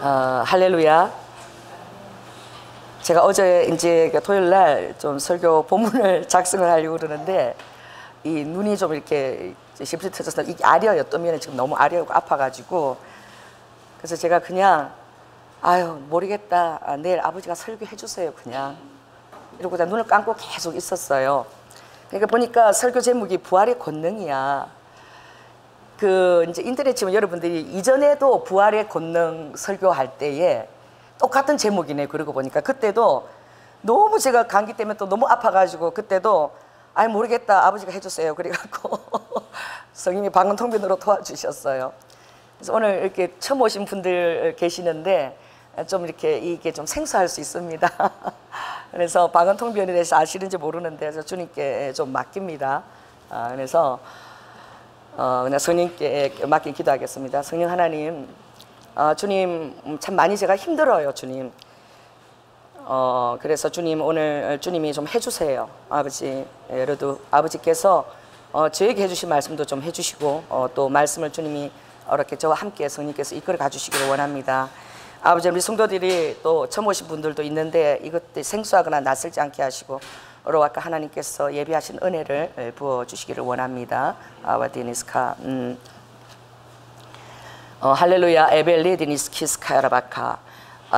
할렐루야. 제가 어제 이제 토요일 날 좀 설교 본문을 작성을 하려고 그러는데 이 눈이 좀 이렇게 시프트 터져서 이게 아려요. 또면은 지금 너무 아려고 아파가지고 그래서 제가 그냥 아유 모르겠다. 내일 아버지가 설교해 주세요. 그냥 이러고 다 눈을 감고 계속 있었어요. 그러니까 보니까 설교 제목이 부활의 권능이야. 이제 인터넷 치면 여러분들이 이전에도 부활의 권능 설교할 때에 똑같은 제목이네. 그러고 보니까 그때도 너무 제가 감기 때문에 또 너무 아파가지고 그때도 아이 모르겠다 아버지가 해주세요 그래갖고 성님이 방언통변으로 도와주셨어요. 그래서 오늘 이렇게 처음 오신 분들 계시는데 좀 이렇게 이게 좀 생소할 수 있습니다. 그래서 방언통변에 대해서 아시는지 모르는데 주님께 좀 맡깁니다. 그래서 그냥 성령께 맡긴 기도하겠습니다. 성령 하나님, 주님 참 많이 제가 힘들어요. 주님. 그래서 주님 오늘 주님이 좀 해주세요. 아버지, 그래도 아버지께서 저에게 해주신 말씀도 좀 해주시고 또 말씀을 주님이 이렇게 저와 함께 성령께서 이끌어 가주시기를 원합니다. 아버지, 우리 성도들이 또 처음 오신 분들도 있는데 이것들이 생소하거나 낯설지 않게 하시고 로아카 하나님께서 예비하신 은혜를 부어주시기를 원합니다. 아와디니스카 할렐루야 에벨리디니스키스카야라바카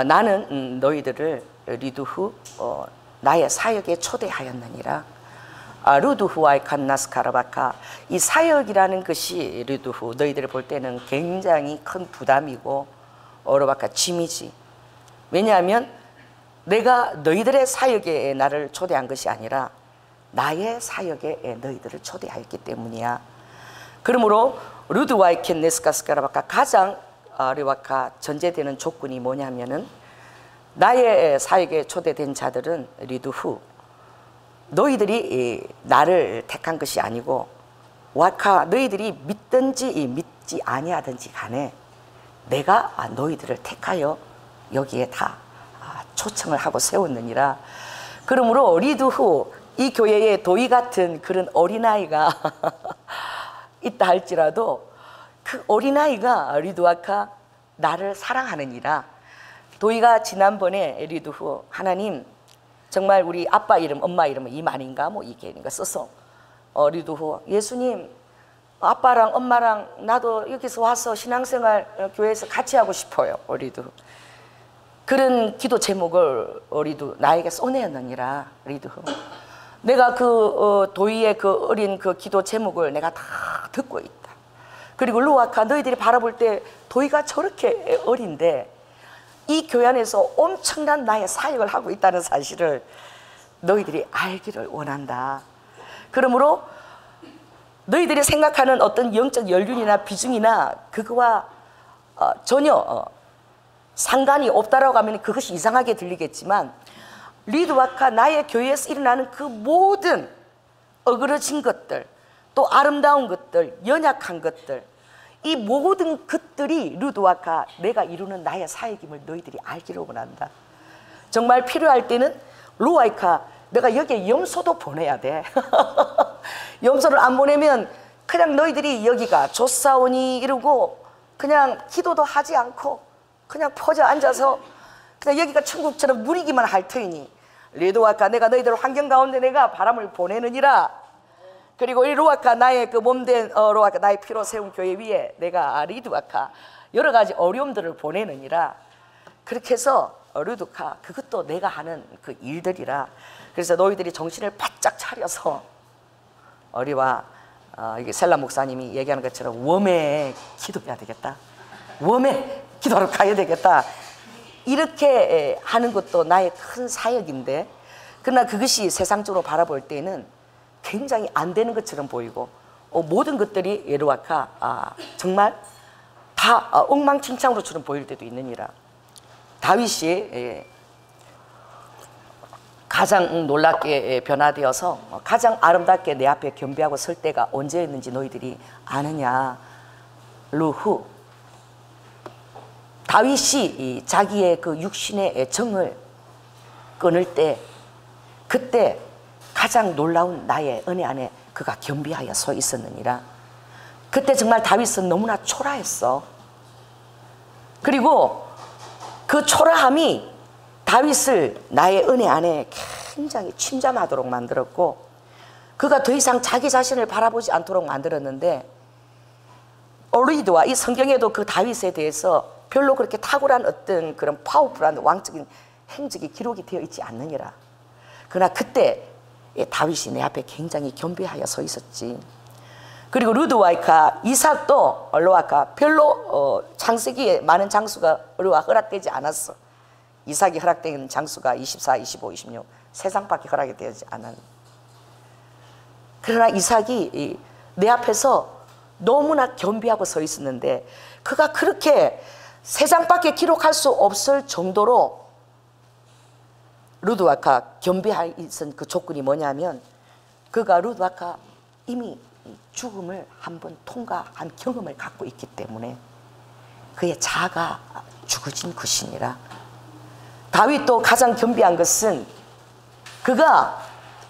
나는 너희들을 리두후 나의 사역에 초대하였느니라. 루두후와이칸나스카라바카 이 사역이라는 것이 리두후 너희들을 볼 때는 굉장히 큰 부담이고 어로바카 짐이지. 왜냐하면 내가 너희들의 사역에 나를 초대한 것이 아니라 나의 사역에 너희들을 초대하였기 때문이야. 그러므로 루드와이켄네스카스카라바카 가장 리와카 전제되는 조건이 뭐냐면은 나의 사역에 초대된 자들은 리두후 너희들이 나를 택한 것이 아니고 와카 너희들이 믿든지 믿지 아니하든지 간에 내가 너희들을 택하여 여기에 다 초청을 하고 세웠느니라. 그러므로 리두후 이 교회에 도희 같은 그런 어린아이가 있다 할지라도 그 어린아이가 리두아카 나를 사랑하느니라. 도희가 지난번에 리두후 하나님 정말 우리 아빠 이름 엄마 이름은 이만인가 뭐 이게인가 써서 리두후 예수님 아빠랑 엄마랑 나도 여기서 와서 신앙생활 교회에서 같이 하고 싶어요. 리두후 그런 기도 제목을 리두 나에게 쏘내었느니라. 리두후 내가 도희의 그 어린 그 기도 제목을 내가 다 듣고 있다. 그리고 루아카 너희들이 바라볼 때 도희가 저렇게 어린데 이 교회 안에서 엄청난 나의 사역을 하고 있다는 사실을 너희들이 알기를 원한다. 그러므로 너희들이 생각하는 어떤 영적 연륜이나 비중이나 그거와 전혀 상관이 없다라고 하면 그것이 이상하게 들리겠지만 리드와카 나의 교회에서 일어나는 그 모든 어그러진 것들 또 아름다운 것들 연약한 것들 이 모든 것들이 루드와카 내가 이루는 나의 사역임을 너희들이 알기를 원한다. 정말 필요할 때는 루아이카 내가 여기에 염소도 보내야 돼. 염소를 안 보내면 그냥 너희들이 여기가 조사오니 이러고 그냥 기도도 하지 않고 그냥 퍼져 앉아서 그냥 여기가 천국처럼 누리기만 할 터이니 리두아카 내가 너희들 환경 가운데 내가 바람을 보내느니라. 그리고 이 루아카 나의 그 몸된 루아카 나의 피로 세운 교회 위에 내가 리두아카 여러 가지 어려움들을 보내느니라. 그렇게 해서 루두카 그것도 내가 하는 그 일들이라. 그래서 너희들이 정신을 바짝 차려서 우리와 이게 셀라 목사님이 얘기하는 것처럼 웜에 기도해야 되겠다. 웜에 기도하러 가야 되겠다. 이렇게 하는 것도 나의 큰 사역인데 그러나 그것이 세상적으로 바라볼 때는 굉장히 안 되는 것처럼 보이고 모든 것들이 예루아카 정말 다 엉망진창으로처럼 보일 때도 있느니라. 다윗이 가장 놀랍게 변화되어서 가장 아름답게 내 앞에 겸비하고 설 때가 언제였는지 너희들이 아느냐. 루후 다윗이 자기의 그 육신의 정을 끊을 때 그때 가장 놀라운 나의 은혜 안에 그가 겸비하여 서 있었느니라. 그때 정말 다윗은 너무나 초라했어. 그리고 그 초라함이 다윗을 나의 은혜 안에 굉장히 침잠하도록 만들었고, 그가 더 이상 자기 자신을 바라보지 않도록 만들었는데, 오리드와 이 성경에도 그 다윗에 대해서 별로 그렇게 탁월한 어떤 그런 파워풀한 왕적인 행적이 기록이 되어 있지 않느니라. 그러나 그때 다윗이 내 앞에 굉장히 겸비하여 서 있었지. 그리고 루드와이카 이삭도 로아카 별로 창세기에 많은 장수가 로아 허락되지 않았어. 이삭이 허락된 장수가 24, 25, 26 세상밖에 허락이 되지 않았. 그러나 이삭이 내 앞에서 너무나 겸비하고 서 있었는데, 그가 그렇게 세 장밖에 기록할 수 없을 정도로 루드와카 겸비하여 있은 그 조건이 뭐냐면, 그가 루드와카 이미 죽음을 한번 통과한 경험을 갖고 있기 때문에 그의 자아가 죽어진 것이니라. 다윗도 가장 겸비한 것은 그가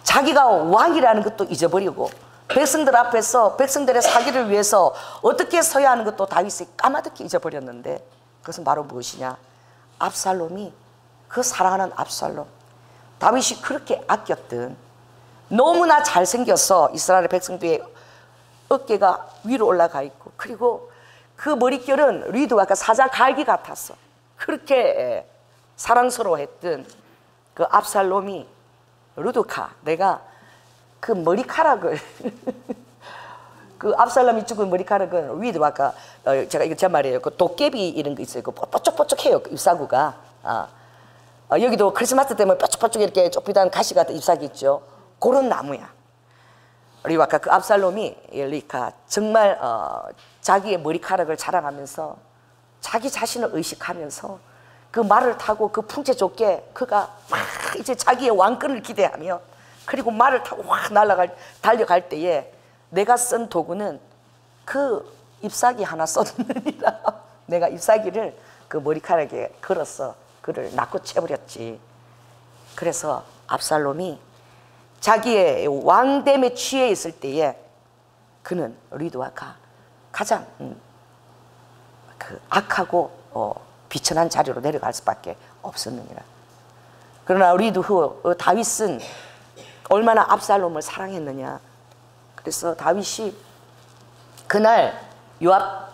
자기가 왕이라는 것도 잊어버리고 백성들 앞에서 백성들의 사기를 위해서 어떻게 서야 하는 것도 다윗이 까마득히 잊어버렸는데, 그것은 바로 무엇이냐? 압살롬이, 그 사랑하는 압살롬, 다윗이 그렇게 아꼈던, 너무나 잘생겨서 이스라엘 백성들의 어깨가 위로 올라가 있고, 그리고 그 머릿결은 리드와카 사자 갈기 같았어. 그렇게 사랑스러워했던 그 압살롬이, 루드카, 내가 그 머리카락을 그 압살롬이 죽은 머리카락은 리드와카, 제가 이거 제 말이에요. 그 도깨비 이런 거 있어요. 그 뽀짝뽀짝해요, 잎사구가. 여기도 크리스마스 때문에 뾰족뾰족 이렇게 좁히던 가시 같은 잎사귀 있죠. 그런 나무야. 그리고 아까 그 압살롬이 리카 정말 자기의 머리카락을 자랑하면서 자기 자신을 의식하면서 그 말을 타고 그 풍채 좋게 그가 막 이제 자기의 왕권을 기대하며, 그리고 말을 타고 확 달려갈 때에 내가 쓴 도구는 그 잎사귀 하나 썼느니라. 내가 잎사귀를 그 머리카락에 걸어서 그를 낚고 채버렸지. 그래서 압살롬이 자기의 왕됨에 취해 있을 때에 그는 리드와카 가장 그 악하고 비천한 자리로 내려갈 수밖에 없었느니라. 그러나 리드 후 다윗은 얼마나 압살롬을 사랑했느냐. 그래서 다윗이 그날 요압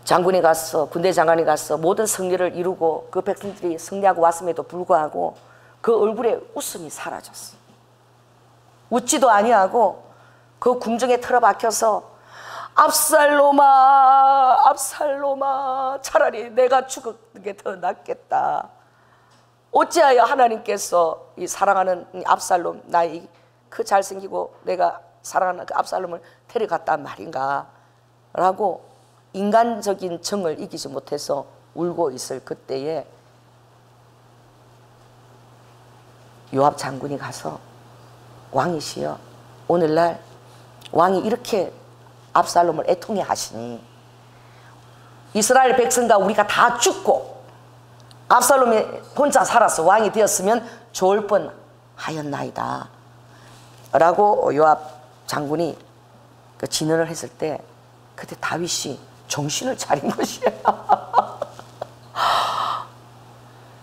장군이 가서, 군대 장관이 가서 모든 승리를 이루고 그 백성들이 승리하고 왔음에도 불구하고 그 얼굴에 웃음이 사라졌어. 웃지도 아니하고 그 궁정에 틀어박혀서 압살롬아, 압살롬아, 차라리 내가 죽는 게 더 낫겠다. 어찌하여 하나님께서 이 사랑하는 압살롬, 나의 그 잘생기고 내가 사랑하는 그 압살롬을 데려갔단 말인가 라고 인간적인 정을 이기지 못해서 울고 있을 그때에 요압 장군이 가서, 왕이시여, 오늘날 왕이 이렇게 압살롬을 애통해 하시니 이스라엘 백성과 우리가 다 죽고 압살롬이 혼자 살아서 왕이 되었으면 좋을 뻔하였나이다 라고 요압 장군이 그 진언을 했을 때, 그때 다윗이 정신을 차린 것이야.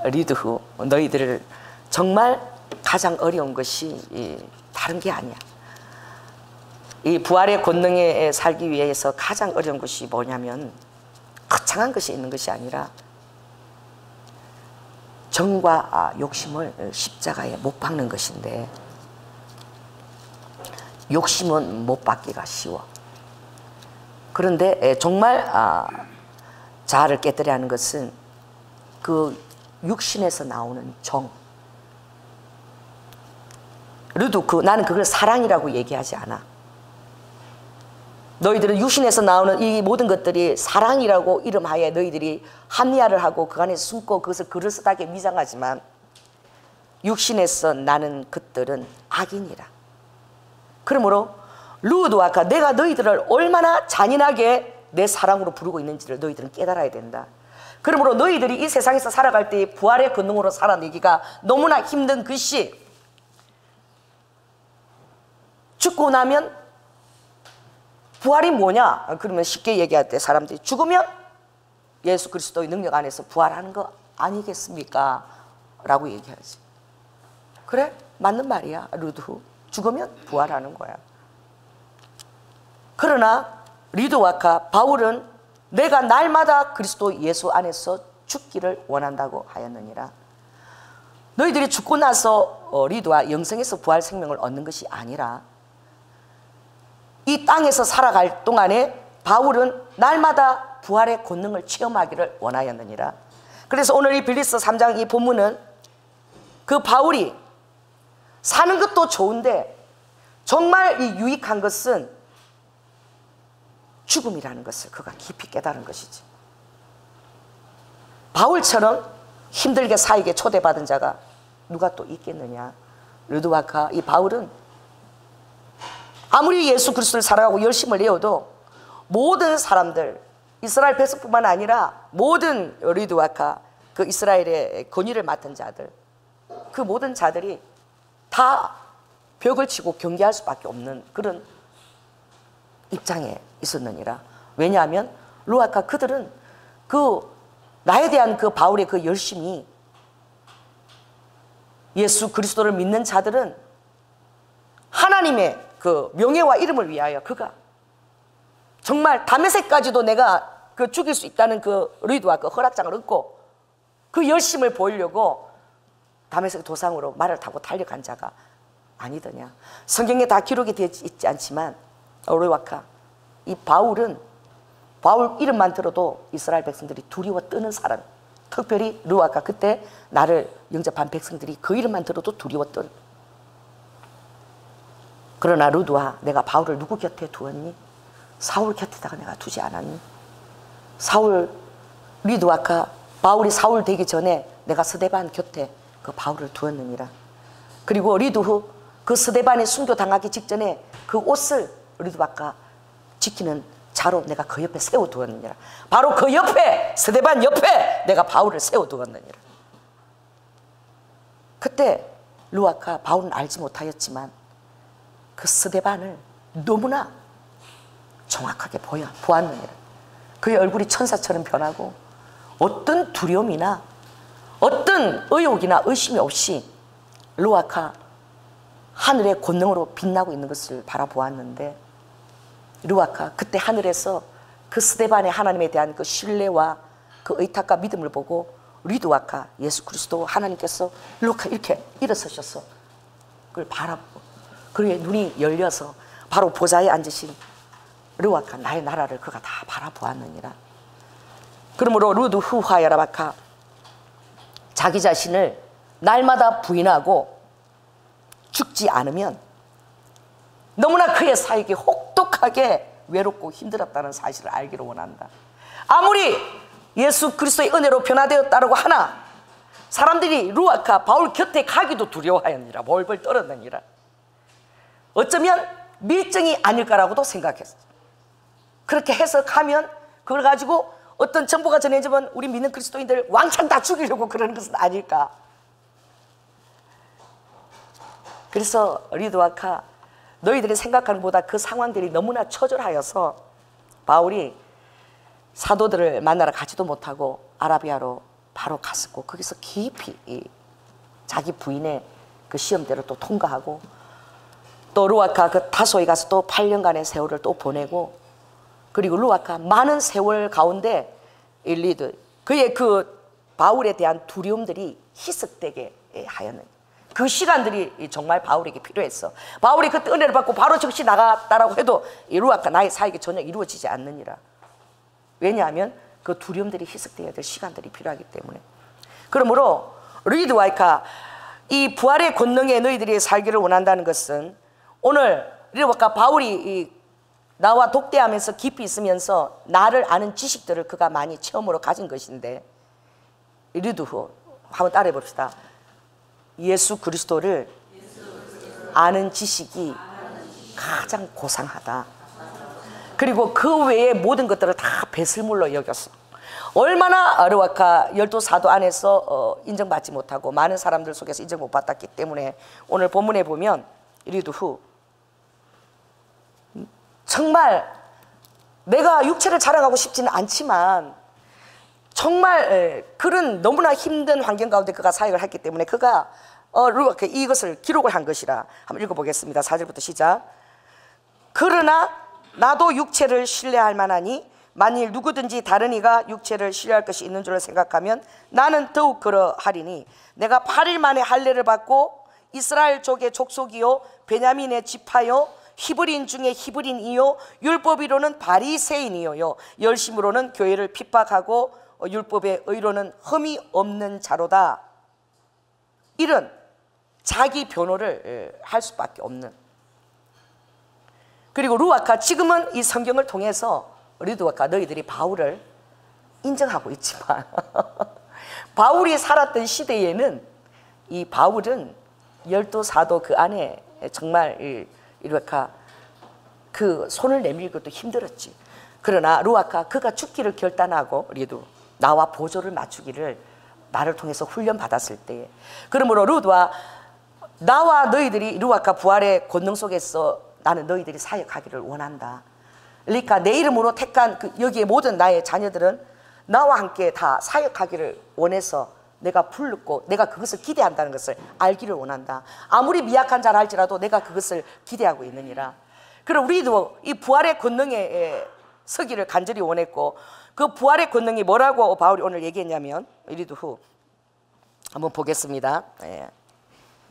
리드후, 너희들을 정말 가장 어려운 것이 다른 게 아니야. 이 부활의 권능에 살기 위해서 가장 어려운 것이 뭐냐면 거창한 것이 있는 것이 아니라 정과 욕심을 십자가에 못 박는 것인데, 욕심은 못 박기가 쉬워. 그런데 정말 자아를 깨뜨려 하는 것은 그 육신에서 나오는 정. 나는 그걸 사랑이라고 얘기하지 않아. 너희들은 육신에서 나오는 이 모든 것들이 사랑이라고 이름하에 너희들이 합리화를 하고 그 안에 숨고 그것을 그럴듯하게 위장하지만, 육신에서 나는 것들은 악이니라. 그러므로 루드와카, 내가 너희들을 얼마나 잔인하게 내 사랑으로 부르고 있는지를 너희들은 깨달아야 된다. 그러므로 너희들이 이 세상에서 살아갈 때 부활의 권능으로 살아내기가 너무나 힘든 것이, 죽고 나면 부활이 뭐냐? 그러면 쉽게 얘기할 때 사람들이 죽으면 예수 그리스도의 능력 안에서 부활하는 거 아니겠습니까? 라고 얘기하지. 그래? 맞는 말이야. 루드. 죽으면 부활하는 거야. 그러나 리드와카 바울은 내가 날마다 그리스도 예수 안에서 죽기를 원한다고 하였느니라. 너희들이 죽고 나서 리드와 영생에서 부활 생명을 얻는 것이 아니라 이 땅에서 살아갈 동안에 바울은 날마다 부활의 권능을 체험하기를 원하였느니라. 그래서 오늘 이 빌립보서 3장 이 본문은 그 바울이 사는 것도 좋은데 정말 이 유익한 것은 죽음이라는 것을 그가 깊이 깨달은 것이지. 바울처럼 힘들게 사에게 초대받은 자가 누가 또 있겠느냐. 르드와카 이 바울은 아무리 예수 그리스도를 사랑하고 열심을 내어도 모든 사람들 이스라엘 백성뿐만 아니라 모든 르드와카 그 이스라엘의 권위를 맡은 자들 그 모든 자들이 다 벽을 치고 경계할 수밖에 없는 그런 입장에 있었느니라. 왜냐하면 루아카 그들은 그 나에 대한 그 바울의 그 열심이 예수 그리스도를 믿는 자들은 하나님의 그 명예와 이름을 위하여 그가 정말 다메섹까지도 내가 그 죽일 수 있다는 그 의도와 그 허락장을 얻고 그 열심을 보이려고 다메섹 도상으로 말을 타고 달려간 자가 아니더냐. 성경에 다 기록이 되어 있지 않지만 오르와카 이 바울은 바울 이름만 들어도 이스라엘 백성들이 두려워 뜨는 사람. 특별히 르와카 그때 나를 영접한 백성들이 그 이름만 들어도 두려워 뜬. 그러나 르드와 내가 바울을 누구 곁에 두었니? 사울 곁에다가 내가 두지 않았니? 사울 르드와카 바울이 사울 되기 전에 내가 스데반 곁에 그 바울을 두었느니라. 그리고 리드후 그 스데반에 순교당하기 직전에 그 옷을 르드와카 지키는 자로 내가 그 옆에 세워두었느니라. 바로 그 옆에 스데반 옆에 내가 바울을 세워두었느니라. 그때 루아카 바울은 알지 못하였지만 그 스데반을 너무나 정확하게 보았느니라. 그의 얼굴이 천사처럼 변하고 어떤 두려움이나 어떤 의혹이나 의심이 없이 루아카 하늘의 권능으로 빛나고 있는 것을 바라보았는데 루아카 그때 하늘에서 그 스데반의 하나님에 대한 그 신뢰와 그 의탁과 믿음을 보고 리드와카 예수 그리스도 하나님께서 루아카 이렇게 일어서셔서 그걸 바라보고 그의 눈이 열려서 바로 보좌에 앉으신 르와카 나의 나라를 그가 다 바라보았느니라. 그러므로 루드 후하야라바카 자기 자신을 날마다 부인하고 죽지 않으면 너무나 그의 사역이 혹독하게 외롭고 힘들었다는 사실을 알기를 원한다. 아무리 예수 그리스도의 은혜로 변화되었다고 하나 사람들이 루아카 바울 곁에 가기도 두려워하였느니라. 벌벌 떨었느니라. 어쩌면 밀정이 아닐까라고도 생각했어. 그렇게 해서 가면 그걸 가지고 어떤 정보가 전해지면 우리 믿는 그리스도인들 왕창 다 죽이려고 그러는 것은 아닐까. 그래서 리드와카 너희들이 생각하는 것보다 그 상황들이 너무나 처절하여서 바울이 사도들을 만나러 가지도 못하고 아라비아로 바로 갔었고 거기서 깊이 자기 부인의 그 시험대로 또 통과하고 또 루아카 그 다소에 가서 또 8년간의 세월을 또 보내고 그리고 루아카 많은 세월 가운데 일리드 그의 그 바울에 대한 두려움들이 희석되게 하였는 그 시간들이 정말 바울에게 필요했어. 바울이 그때 은혜를 받고 바로 즉시 나갔다라고 해도 이 루아카 나의 사역이 전혀 이루어지지 않느니라. 왜냐하면 그 두려움들이 희석되어야 될 시간들이 필요하기 때문에. 그러므로 리드와이카 이 부활의 권능에 너희들이 살기를 원한다는 것은 오늘 리드와이카 바울이 나와 독대하면서 깊이 있으면서 나를 아는 지식들을 그가 많이 체험으로 가진 것인데 리드후 한번 따라해 봅시다. 예수 그리스도를 아는 지식이 가장 고상하다. 그리고 그 외의 모든 것들을 다 배설물로 여겼어. 얼마나 르와카 12사도 안에서 인정받지 못하고 많은 사람들 속에서 인정 못 받았기 때문에 오늘 본문에 보면 리드후 정말 내가 육체를 자랑하고 싶지는 않지만 정말 그런 너무나 힘든 환경 가운데 그가 사역을 했기 때문에 그가 이것을 기록을 한 것이라. 한번 읽어보겠습니다. 4절부터 시작. 그러나 나도 육체를 신뢰할 만하니 만일 누구든지 다른 이가 육체를 신뢰할 것이 있는 줄을 생각하면 나는 더욱 그러하리니 내가 8일 만에 할례를 받고 이스라엘 족의 족속이요 베냐민의 지파요 히브리인 중에 히브리인이요 율법이로는 바리새인이요 열심으로는 교회를 핍박하고 율법의 의로는 흠이 없는 자로다. 이런 자기 변호를 할 수밖에 없는. 그리고 루아카, 지금은 이 성경을 통해서 루아카 너희들이 바울을 인정하고 있지만 바울이 살았던 시대에는 이 바울은 열도 사도 그 안에 정말 루아카 그 손을 내밀 것도 힘들었지. 그러나 루아카 그가 죽기를 결단하고 우리도 나와 보조를 맞추기를 나를 통해서 훈련 받았을 때에, 그러므로 루드와 나와 너희들이 루아카 부활의 권능 속에서 나는 너희들이 사역하기를 원한다. 그러니까 내 이름으로 택한 여기에 모든 나의 자녀들은 나와 함께 다 사역하기를 원해서 내가 불렀고 내가 그것을 기대한다는 것을 알기를 원한다. 아무리 미약한 자라 할지라도 내가 그것을 기대하고 있느니라. 그럼 우리도 이 부활의 권능에 서기를 간절히 원했고, 그 부활의 권능이 뭐라고 바울이 오늘 얘기했냐면, 우리도 후 한번 보겠습니다.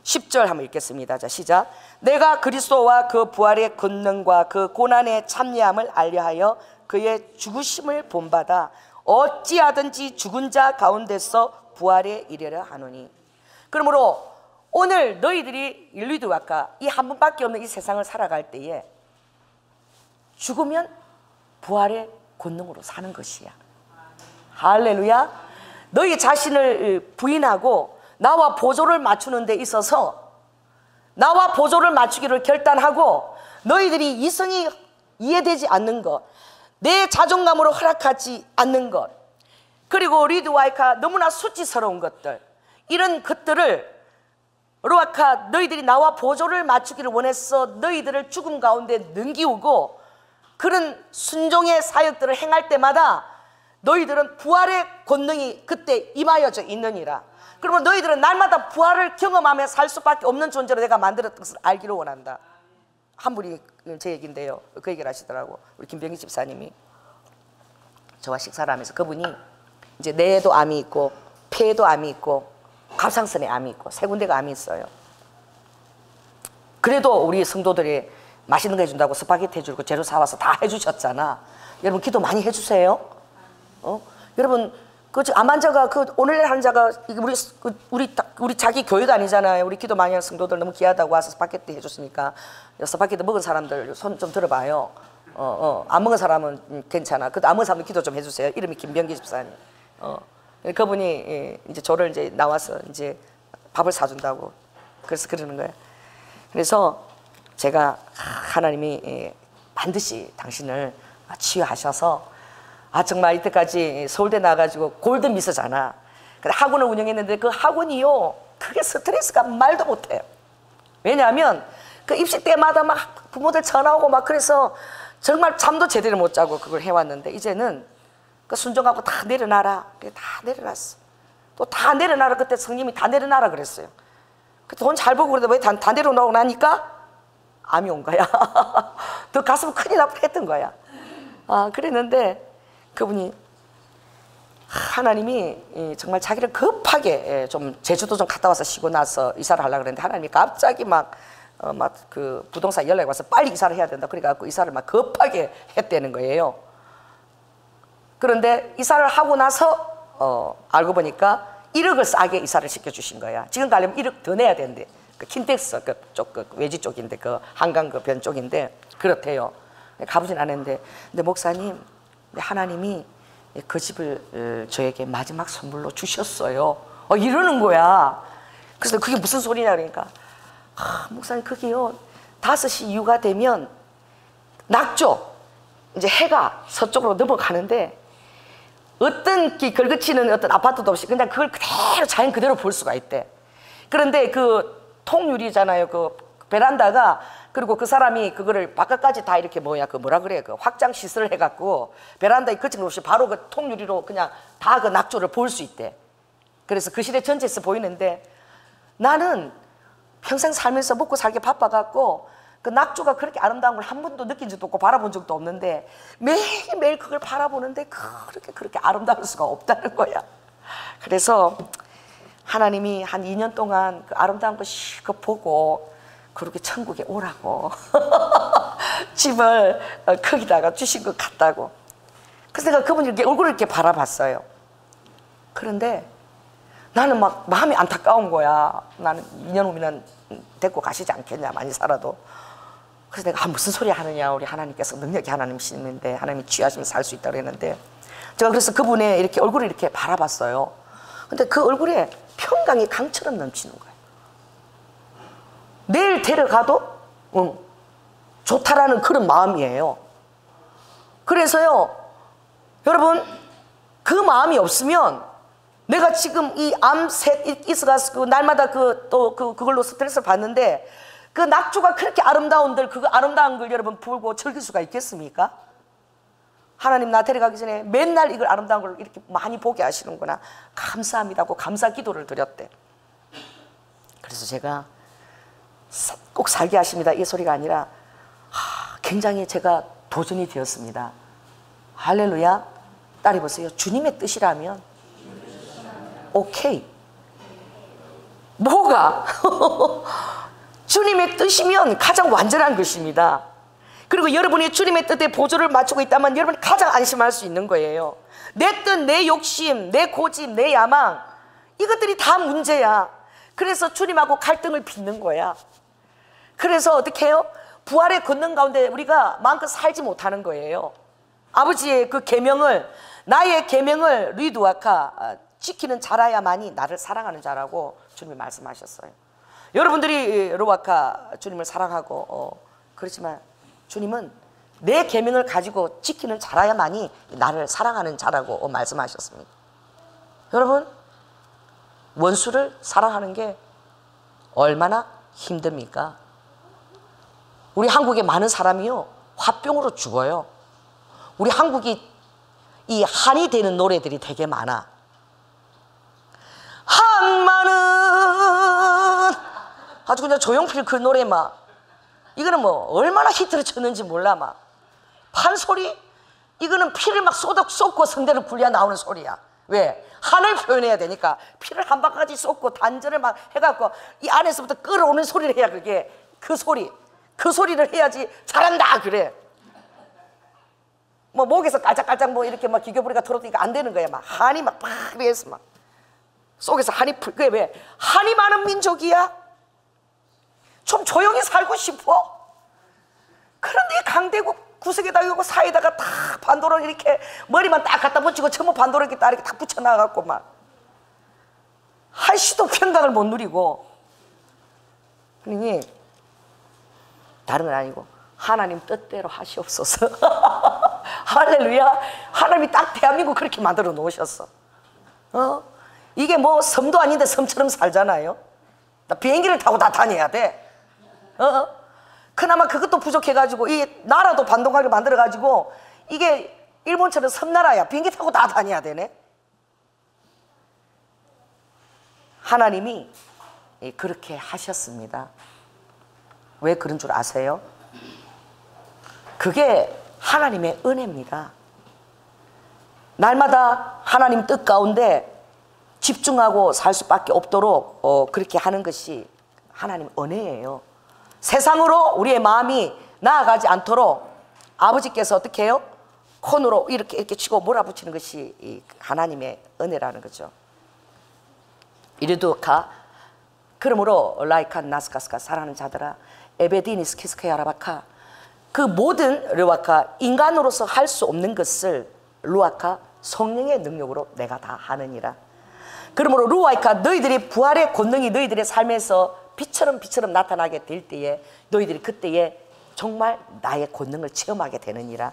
10절 한번 읽겠습니다. 자, 시작. 내가 그리스도와 그 부활의 권능과 그 고난의 참여함을 알려하여 그의 죽으심을 본받아 어찌하든지 죽은 자 가운데서 부활에 이르려 하노니. 그러므로 오늘 너희들이 일리드와카 이 한 번밖에 없는 이 세상을 살아갈 때에 죽으면 부활의 권능으로 사는 것이야. 할렐루야. 너희 자신을 부인하고 나와 보조를 맞추는 데 있어서 나와 보조를 맞추기를 결단하고 너희들이 이성이 이해되지 않는 것, 내 자존감으로 허락하지 않는 것, 그리고 리드와이카 너무나 수치스러운 것들, 이런 것들을 루아카 너희들이 나와 보조를 맞추기를 원해서 너희들을 죽음 가운데 넘기우고 그런 순종의 사역들을 행할 때마다 너희들은 부활의 권능이 그때 임하여져 있느니라. 그러면 너희들은 날마다 부활을 경험하며 살 수밖에 없는 존재로 내가 만들었던 것을 알기를 원한다. 한 분이 제 얘기인데요, 그 얘기를 하시더라고. 우리 김병희 집사님이 저와 식사를 하면서, 그분이 이제 뇌에도 암이 있고 폐에도 암이 있고 갑상선에 암이 있고 세 군데가 암이 있어요. 그래도 우리 성도들이 맛있는 거 해준다고 스파게티 해주고 재료 사와서 다 해주셨잖아. 여러분 기도 많이 해주세요. 여러분 암 환자가 오늘 환자가 우리 자기 교회가 아니잖아요. 우리 기도 많이 하는 성도들 너무 귀하다고 와서 스파게티 해줬으니까 스파게티 먹은 사람들 손 좀 들어봐요. 안 먹은 사람은 괜찮아. 안 먹은 사람도 기도 좀 해주세요. 이름이 김병기 집사님. 그분이 이제 저를 이제 나와서 이제 밥을 사준다고 그래서 그러는 거예요. 그래서 제가 하나님이 반드시 당신을 치유하셔서, 정말 이때까지 서울대 나가지고 골든 미스잖아. 근데 학원을 운영했는데 그 학원이요, 그게 스트레스가 말도 못해요. 왜냐하면 그 입시 때마다 막 부모들 전화 오고 막 그래서 정말 잠도 제대로 못 자고 그걸 해왔는데, 이제는 그 순종하고 다 내려놔라. 그래, 다 내려놨어. 또 다 내려놔라. 그때 성님이 다 내려놔라 그랬어요. 돈 잘 벌고 그러다 왜 다 내려놓고 나니까 암이 온 거야. 더 가슴 큰일 날 뻔했던 거야. 그랬는데 그분이 하나님이 정말 자기를 급하게 좀 제주도 좀 갔다 와서 쉬고 나서 이사를 하려고 그랬는데, 하나님이 갑자기 막 그 부동산 연락이 와서 빨리 이사를 해야 된다. 그래갖고 이사를 막 급하게 했다는 거예요. 그런데 이사를 하고 나서 알고 보니까 1억을 싸게 이사를 시켜주신 거야. 지금 가려면 1억 더 내야 되는데, 그 킨텍스 그쪽 외지 쪽인데, 그 한강 그 변 쪽인데 그렇대요. 가보진 않았는데, 근데 목사님, 하나님이 그 집을 저에게 마지막 선물로 주셨어요. 이러는 거야. 그래서 그게 무슨 소리냐 그러니까, 목사님 그게요 5시 이후가 되면 낙조 이제 해가 서쪽으로 넘어가는데 어떤 걸그치는 어떤 아파트도 없이 그냥 그걸 그대로 자연 그대로 볼 수가 있대. 그런데 그 통유리잖아요. 그 베란다가 그리고 그 사람이 그거를 바깥까지 다 이렇게 그 뭐라 그래, 그 확장 시설을 해갖고 베란다에 거친 없이 바로 그 통유리로 그냥 다 그 낙조를 볼 수 있대. 그래서 그 시대 전체에서 보이는데, 나는 평생 살면서 먹고 살기 바빠갖고 그 낙조가 그렇게 아름다운 걸 한 번도 느낀 적도 없고 바라본 적도 없는데, 매일매일 그걸 바라보는데 그렇게 아름다울 수가 없다는 거야. 그래서 하나님이 한 2년 동안 그 아름다운 거 실컷 보고 그렇게 천국에 오라고 집을 거기다가 주신 것 같다고. 그래서 내가 그분이 이렇게 얼굴을 이렇게 바라봤어요. 그런데 나는 막 마음이 안타까운 거야. 나는 2년 후면 데리고 가시지 않겠냐, 많이 살아도. 그래서 내가 무슨 소리 하느냐, 우리 하나님께서 능력이 하나님이시는데 하나님이 취하시면 살 수 있다고 그랬는데, 제가 그래서 그분의 이렇게 얼굴을 이렇게 바라봤어요. 근데 그 얼굴에 평강이 강처럼 넘치는 거예요. 내일 데려가도 좋다라는 그런 마음이에요. 그래서요, 여러분, 그 마음이 없으면 내가 지금 이 암셋 있어가지고 날마다 그걸로 스트레스를 받는데, 그 낙조가 그렇게 아름다운들 그 아름다운 걸 여러분 보고 즐길 수가 있겠습니까? 하나님 나 데려가기 전에 맨날 이걸 아름다운 걸 이렇게 많이 보게 하시는구나, 감사합니다고 감사 기도를 드렸대. 그래서 제가 꼭 살게 하십니다 이 소리가 아니라 굉장히 제가 도전이 되었습니다. 할렐루야. 딸이 보세요. 주님의 뜻이라면 오케이. 뭐가? 주님의 뜻이면 가장 완전한 것입니다. 그리고 여러분이 주님의 뜻에 보조를 맞추고 있다면 여러분이 가장 안심할 수 있는 거예요. 내 뜻, 내 욕심, 내 고집, 내 야망, 이것들이 다 문제야. 그래서 주님하고 갈등을 빚는 거야. 그래서 어떻게 해요? 부활의 권능 가운데 우리가 마음껏 살지 못하는 거예요. 아버지의 그 계명을, 나의 계명을 리두아카 지키는 자라야만이 나를 사랑하는 자라고 주님이 말씀하셨어요. 여러분들이 루아카 주님을 사랑하고 그렇지만 주님은 내 계명을 가지고 지키는 자라야만이 나를 사랑하는 자라고 말씀하셨습니다. 여러분, 원수를 사랑하는 게 얼마나 힘듭니까? 우리 한국에 많은 사람이요, 화병으로 죽어요. 우리 한국이 이 한이 되는 노래들이 되게 많아. 한마는 아주 그냥 조용필 그 노래 막, 이거는 뭐 얼마나 히트를 쳤는지 몰라. 막 판소리, 이거는 피를 막 쏟고 성대를 굴려 나오는 소리야. 왜? 한을 표현해야 되니까 피를 한 바가지 쏟고 단전을 막 해갖고 이 안에서부터 끌어오는 소리를 해야, 그게 그 소리를 해야지 잘한다 그래. 뭐 목에서 깔짝깔짝 뭐 이렇게 막 기교부리가 들어오니까 안 되는 거야. 막 한이 막 위에서 막 속에서 한이 그게 왜? 한이 많은 민족이야. 좀 조용히 살고 싶어. 그런데 강대국 구석에다 이고 사이에다가 다 반도를 이렇게 머리만 딱 갖다 붙이고 전부 반도를 이렇게 딱 이렇게 딱 붙여놔갖고 막 한시도 평강을 못 누리고. 그러니 다른 건 아니고 하나님 뜻대로 하시옵소서. 할렐루야. 하나님이 딱 대한민국 그렇게 만들어 놓으셨어. 이게 뭐 섬도 아닌데 섬처럼 살잖아요. 나 비행기를 타고 다 다녀야 돼. 그나마 그것도 부족해가지고 이 나라도 반동하게 만들어가지고 이게 일본처럼 섬나라야. 비행기 타고 다 다녀야 되네. 하나님이 그렇게 하셨습니다. 왜 그런 줄 아세요? 그게 하나님의 은혜입니다. 날마다 하나님 뜻 가운데 집중하고 살 수밖에 없도록 그렇게 하는 것이 하나님 은혜예요. 세상으로 우리의 마음이 나아가지 않도록 아버지께서 어떻게 해요? 콘으로 이렇게 치고 몰아붙이는 것이 이 하나님의 은혜라는 거죠. 이르두카, 그러므로 라이칸 나스카스카, 사랑하는 자들아, 에베디니스 키스케야라바카, 그 모든 르와카, 인간으로서 할 수 없는 것을 루아카, 성령의 능력으로 내가 다 하느니라. 그러므로 루아이카, 너희들이 부활의 권능이 너희들의 삶에서 빛처럼 나타나게 될 때에 너희들이 그때에 정말 나의 권능을 체험하게 되느니라.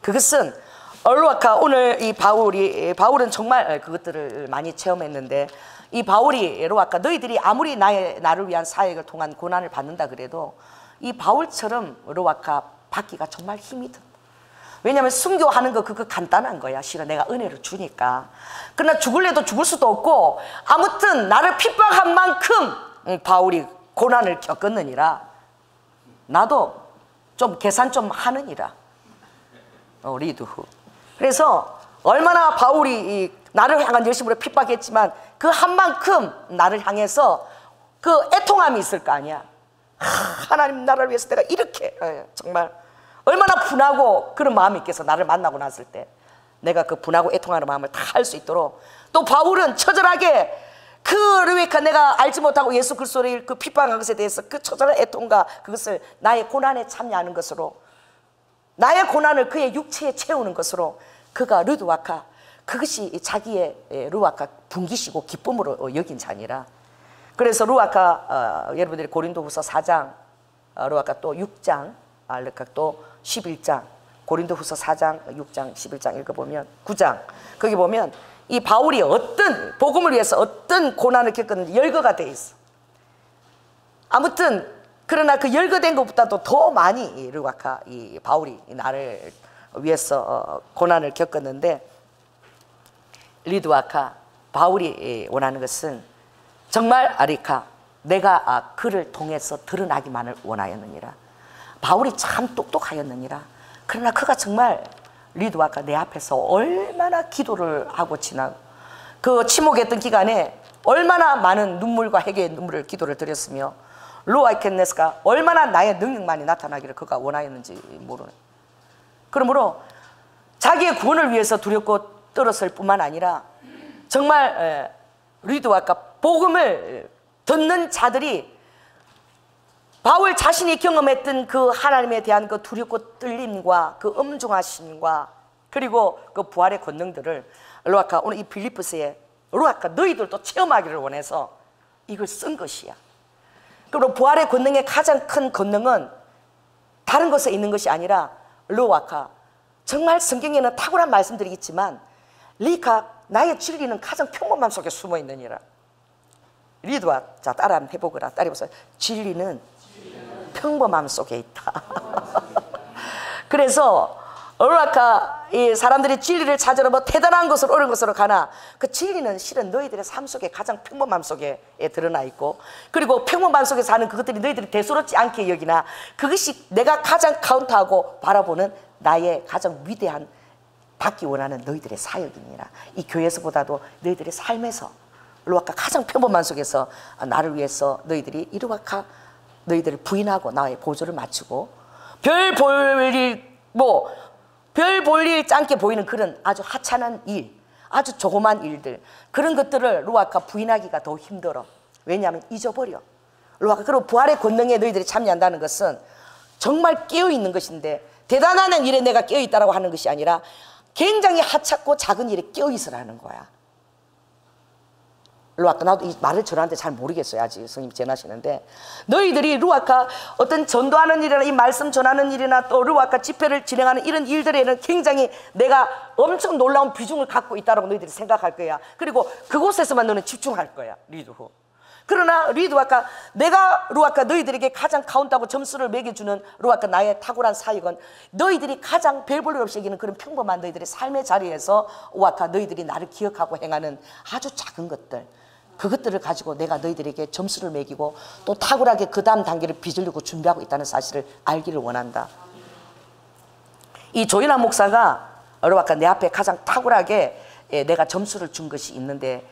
그것은 루아카, 오늘 이 바울은 정말 그것들을 많이 체험했는데, 이 바울이 루아카, 너희들이 아무리 나를 위한 사역을 통한 고난을 받는다 그래도 이 바울처럼 루아카 받기가 정말 힘이 든다. 왜냐하면 순교하는 거 그거 간단한 거야. 실은 내가 은혜를 주니까. 그러나 죽을래도 죽을 수도 없고 아무튼 나를 핍박한 만큼 바울이 고난을 겪었느니라. 나도 좀 계산 좀 하느니라. 리드후. 그래서 얼마나 바울이 나를 향한 열심으로 핍박했지만 그 한 만큼 나를 향해서 그 애통함이 있을 거 아니야. 하나님 나라를 위해서 내가 이렇게 정말 얼마나 분하고 그런 마음이 있겠어. 나를 만나고 났을 때 내가 그 분하고 애통하는 마음을 다 할 수 있도록. 또 바울은 처절하게 그 르베카 내가 알지 못하고 예수 그리스도를 그 핍박한 것에 대해서 그 처절한 애통과 그것을 나의 고난에 참여하는 것으로, 나의 고난을 그의 육체에 채우는 것으로 그가 르두아카, 그것이 자기의 루아카 분기시고 기쁨으로 여긴 자니라. 그래서 루아카 여러분들이 고린도후서 4장, 루아카 또 6장, 루아카 또 11장, 고린도후서 4장, 6장, 11장 읽어보면 9장 거기 보면 이 바울이 어떤 복음을 위해서 어떤 고난을 겪었는지 열거가 돼 있어. 아무튼 그러나 그 열거된 것보다도 더 많이 루아카 이 바울이 나를 위해서 고난을 겪었는데, 리두아카 바울이 원하는 것은 정말 아리카 내가 그를 통해서 드러나기만을 원하였느니라. 바울이 참 똑똑하였느니라. 그러나 그가 정말 리두아카 내 앞에서 얼마나 기도를 하고 지나 그 침묵했던 기간에 얼마나 많은 눈물과 회개의 눈물을 기도를 드렸으며 루아이켄네스가 얼마나 나의 능력만이 나타나기를 그가 원하였는지 모르네. 그러므로 자기의 구원을 위해서 두렵고 떨었을 뿐만 아니라 정말 리두아카 복음을 듣는 자들이 바울 자신이 경험했던 그 하나님에 대한 그 두렵고 떨림과 그 엄중하심과 그리고 그 부활의 권능들을 루아카 오늘 이 빌립보서에 루아카 너희들도 체험하기를 원해서 이걸 쓴 것이야. 그리고 부활의 권능의 가장 큰 권능은 다른 것에 있는 것이 아니라 루아카 정말 성경에는 탁월한 말씀들이 있지만 리카 나의 진리는 가장 평범함 속에 숨어 있느니라. 리드와 자 따라 한번 해보거라. 따라해보세요. 진리는 평범함 속에 있다. 그래서 루아카 이 사람들이 진리를 찾으러 뭐 대단한 것으로 옳은 것으로 가나 그 진리는 실은 너희들의 삶 속에 가장 평범함 속에 드러나 있고, 그리고 평범함 속에 사는 그것들이 너희들이 대수롭지 않게 여기나 그것이 내가 가장 카운트하고 바라보는 나의 가장 위대한 받기 원하는 너희들의 사역이니라. 이 교회에서보다도 너희들의 삶에서 루아카 가장 평범한 속에서 나를 위해서 너희들이 이 루아카 너희들을 부인하고 나의 보조를 맞추고 별 볼일 짱게 보이는 그런 아주 하찮은 일, 아주 조그만 일들, 그런 것들을 루아카 부인하기가 더 힘들어. 왜냐하면 잊어버려. 루아카 그리고 부활의 권능에 너희들이 참여한다는 것은 정말 깨어있는 것인데, 대단한 일에 내가 깨어있다고 하는 것이 아니라 굉장히 하찮고 작은 일에 깨어있으라는 거야. 루아카 나도 이 말을 전하는데 잘 모르겠어요. 아직 성님 전하시는데 너희들이 루아카 어떤 전도하는 일이나 이 말씀 전하는 일이나 또 루아카 집회를 진행하는 이런 일들에는 굉장히 내가 엄청 놀라운 비중을 갖고 있다고 너희들이 생각할 거야. 그리고 그곳에서만 너는 집중할 거야. 리드후. 그러나 리두아카 내가 루아카 너희들에게 가장 카운트하고 점수를 매겨주는 루아카 나의 탁월한 사역은 너희들이 가장 별 볼 일 없이 여기는 그런 평범한 너희들의 삶의 자리에서 루아카 너희들이 나를 기억하고 행하는 아주 작은 것들, 그것들을 가지고 내가 너희들에게 점수를 매기고 또 탁월하게 그 다음 단계를 빚으려고 준비하고 있다는 사실을 알기를 원한다. 이 조인아 목사가 루아카 내 앞에 가장 탁월하게 내가 점수를 준 것이 있는데,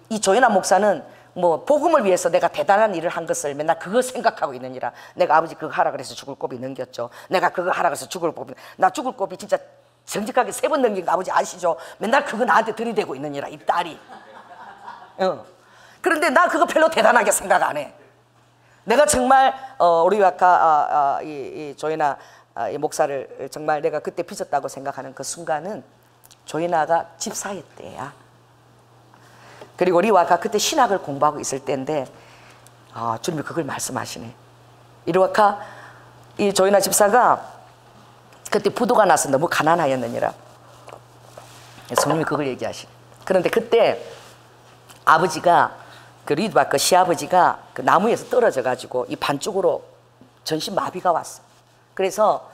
이 조인아 목사는 뭐 복음을 위해서 내가 대단한 일을 한 것을 맨날 그거 생각하고 있느니라. 내가 아버지 그거 하라 그래서 죽을 고비 넘겼죠. 내가 그거 하라 그래서 죽을 고비, 나 죽을 고비 진짜 정직하게 3번 넘긴 거 아버지 아시죠? 맨날 그거 나한테 들이대고 있느니라 이 딸이. 그런데 나 그거 별로 대단하게 생각 안 해. 내가 정말 우리 아까 이 조이나 이 목사를 정말 내가 그때 빚었다고 생각하는 그 순간은 조이나가 집사였대야. 그리고 리와가 그때 신학을 공부하고 있을 때인데 주님이 그걸 말씀하시네. 리와가 이 조이나 집사가 그때 부도가 나서 너무 가난하였느니라. 성님이 그걸 얘기하시네. 그런데 그때 아버지가 그 리드바크 시아버지가 그 나무에서 떨어져 가지고 이 반쪽으로 전신 마비가 왔어. 그래서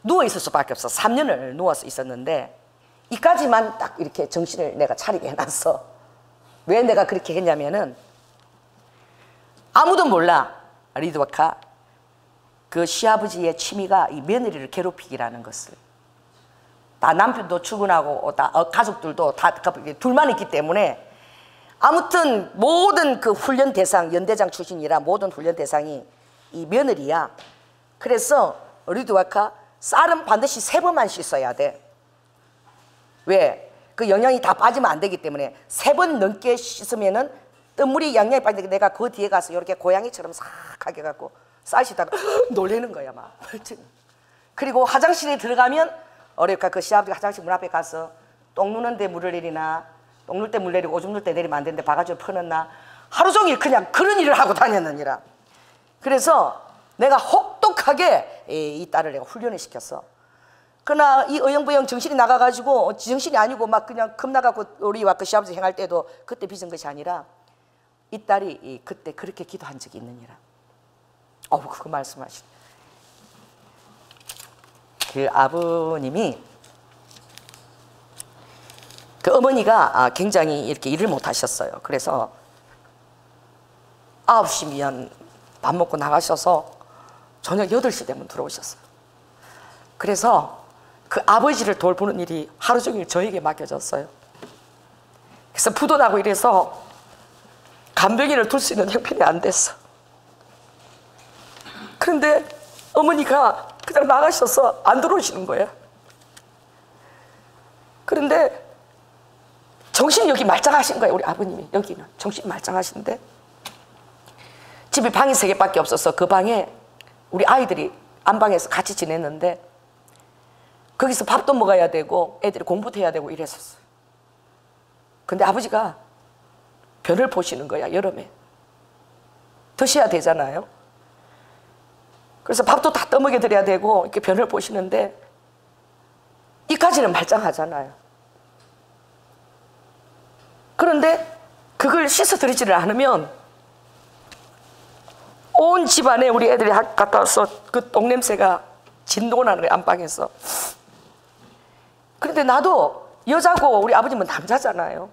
누워 있을 수밖에 없어. 3년을 누워서 있었는데 이까지만 딱 이렇게 정신을 내가 차리게 해놨어. 왜 내가 그렇게 했냐면은 아무도 몰라. 리드와카 그 시아버지의 취미가 이 며느리를 괴롭히기라는 것을. 다 남편도 출근하고 다 가족들도 다 둘만 있기 때문에 아무튼 모든 그 훈련 대상, 연대장 출신이라 모든 훈련 대상이 이 며느리야. 그래서 리드와카 쌀은 반드시 3번만 씻어야 돼. 왜? 그 영양이 다 빠지면 안 되기 때문에 3번 넘게 씻으면은 뜬물이 양양이 빠지니까 내가 그 뒤에 가서 이렇게 고양이처럼 싹 하게 갖고 쌀 씻다가 놀래는 거야 막. 그리고 화장실에 들어가면 어렵까 그 시아버지가 화장실 문 앞에 가서 똥 누는데 물을 내리나 똥 눌 때 물 내리고 오줌 눌 때 내리면 안 되는데 바가지로 퍼넣나 하루 종일 그냥 그런 일을 하고 다녔느니라. 그래서 내가 혹독하게 이 딸을 내가 훈련을 시켰어. 그러나 이 어영부영 정신이 나가가지고 정신이 아니고 막 그냥 겁나가고 우리와 그 시아버지 행할 때도 그때 빚은 것이 아니라 이 딸이 그때 그렇게 기도한 적이 있느니라. 그거 말씀하시네. 그 아버님이 그 어머니가 굉장히 이렇게 일을 못 하셨어요. 그래서 9시면 밥 먹고 나가셔서 저녁 8시 되면 들어오셨어요. 그래서 그 아버지를 돌보는 일이 하루 종일 저에게 맡겨졌어요. 그래서 부도 나고 이래서 간병인을 둘 수 있는 형편이 안 됐어. 그런데 어머니가 그냥 나가셔서 안 들어오시는 거예요. 그런데 정신이 여기 말짱하신 거예요. 우리 아버님이 여기는 정신이 말짱하신데 집에 방이 3개밖에 없어서 그 방에 우리 아이들이 안방에서 같이 지냈는데 거기서 밥도 먹어야 되고 애들이 공부도 해야 되고 이랬었어요. 근데 아버지가 변을 보시는 거야. 여름에 드셔야 되잖아요. 그래서 밥도 다 떠먹여 드려야 되고 이렇게 변을 보시는데 이까지는 말짱하잖아요. 그런데 그걸 씻어드리지를 않으면 온 집안에 우리 애들이 갔다 와서 그 똥냄새가 진동을 하는 거예요. 안방에서. 그런데 나도 여자고 우리 아버님은 남자잖아요.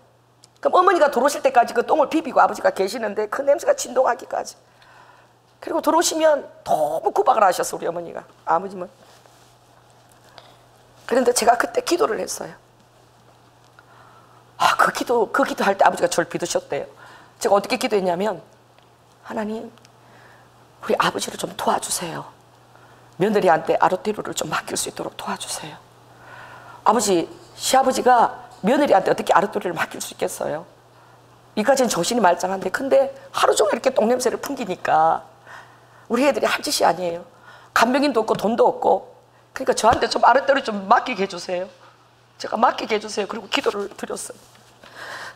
그럼 어머니가 들어오실 때까지 그 똥을 비비고 아버지가 계시는데 그 냄새가 진동하기까지. 그리고 들어오시면 너무 구박을 하셨어. 우리 어머니가. 아버님은. 그런데 제가 그때 기도를 했어요. 그 기도할 때 아버지가 저를 믿으셨대요. 제가 어떻게 기도했냐면 하나님 우리 아버지를 좀 도와주세요. 며느리한테 아르띠루를 좀 맡길 수 있도록 도와주세요. 아버지, 시아버지가 며느리한테 어떻게 아르띠루를 맡길 수 있겠어요? 이까지는 정신이 말짱한데 근데 하루 종일 이렇게 똥냄새를 풍기니까 우리 애들이 할 짓이 아니에요. 간병인도 없고 돈도 없고. 그러니까 저한테 좀 아르띠루 좀 맡기게 해주세요. 제가 맡기게 해주세요. 그리고 기도를 드렸어요.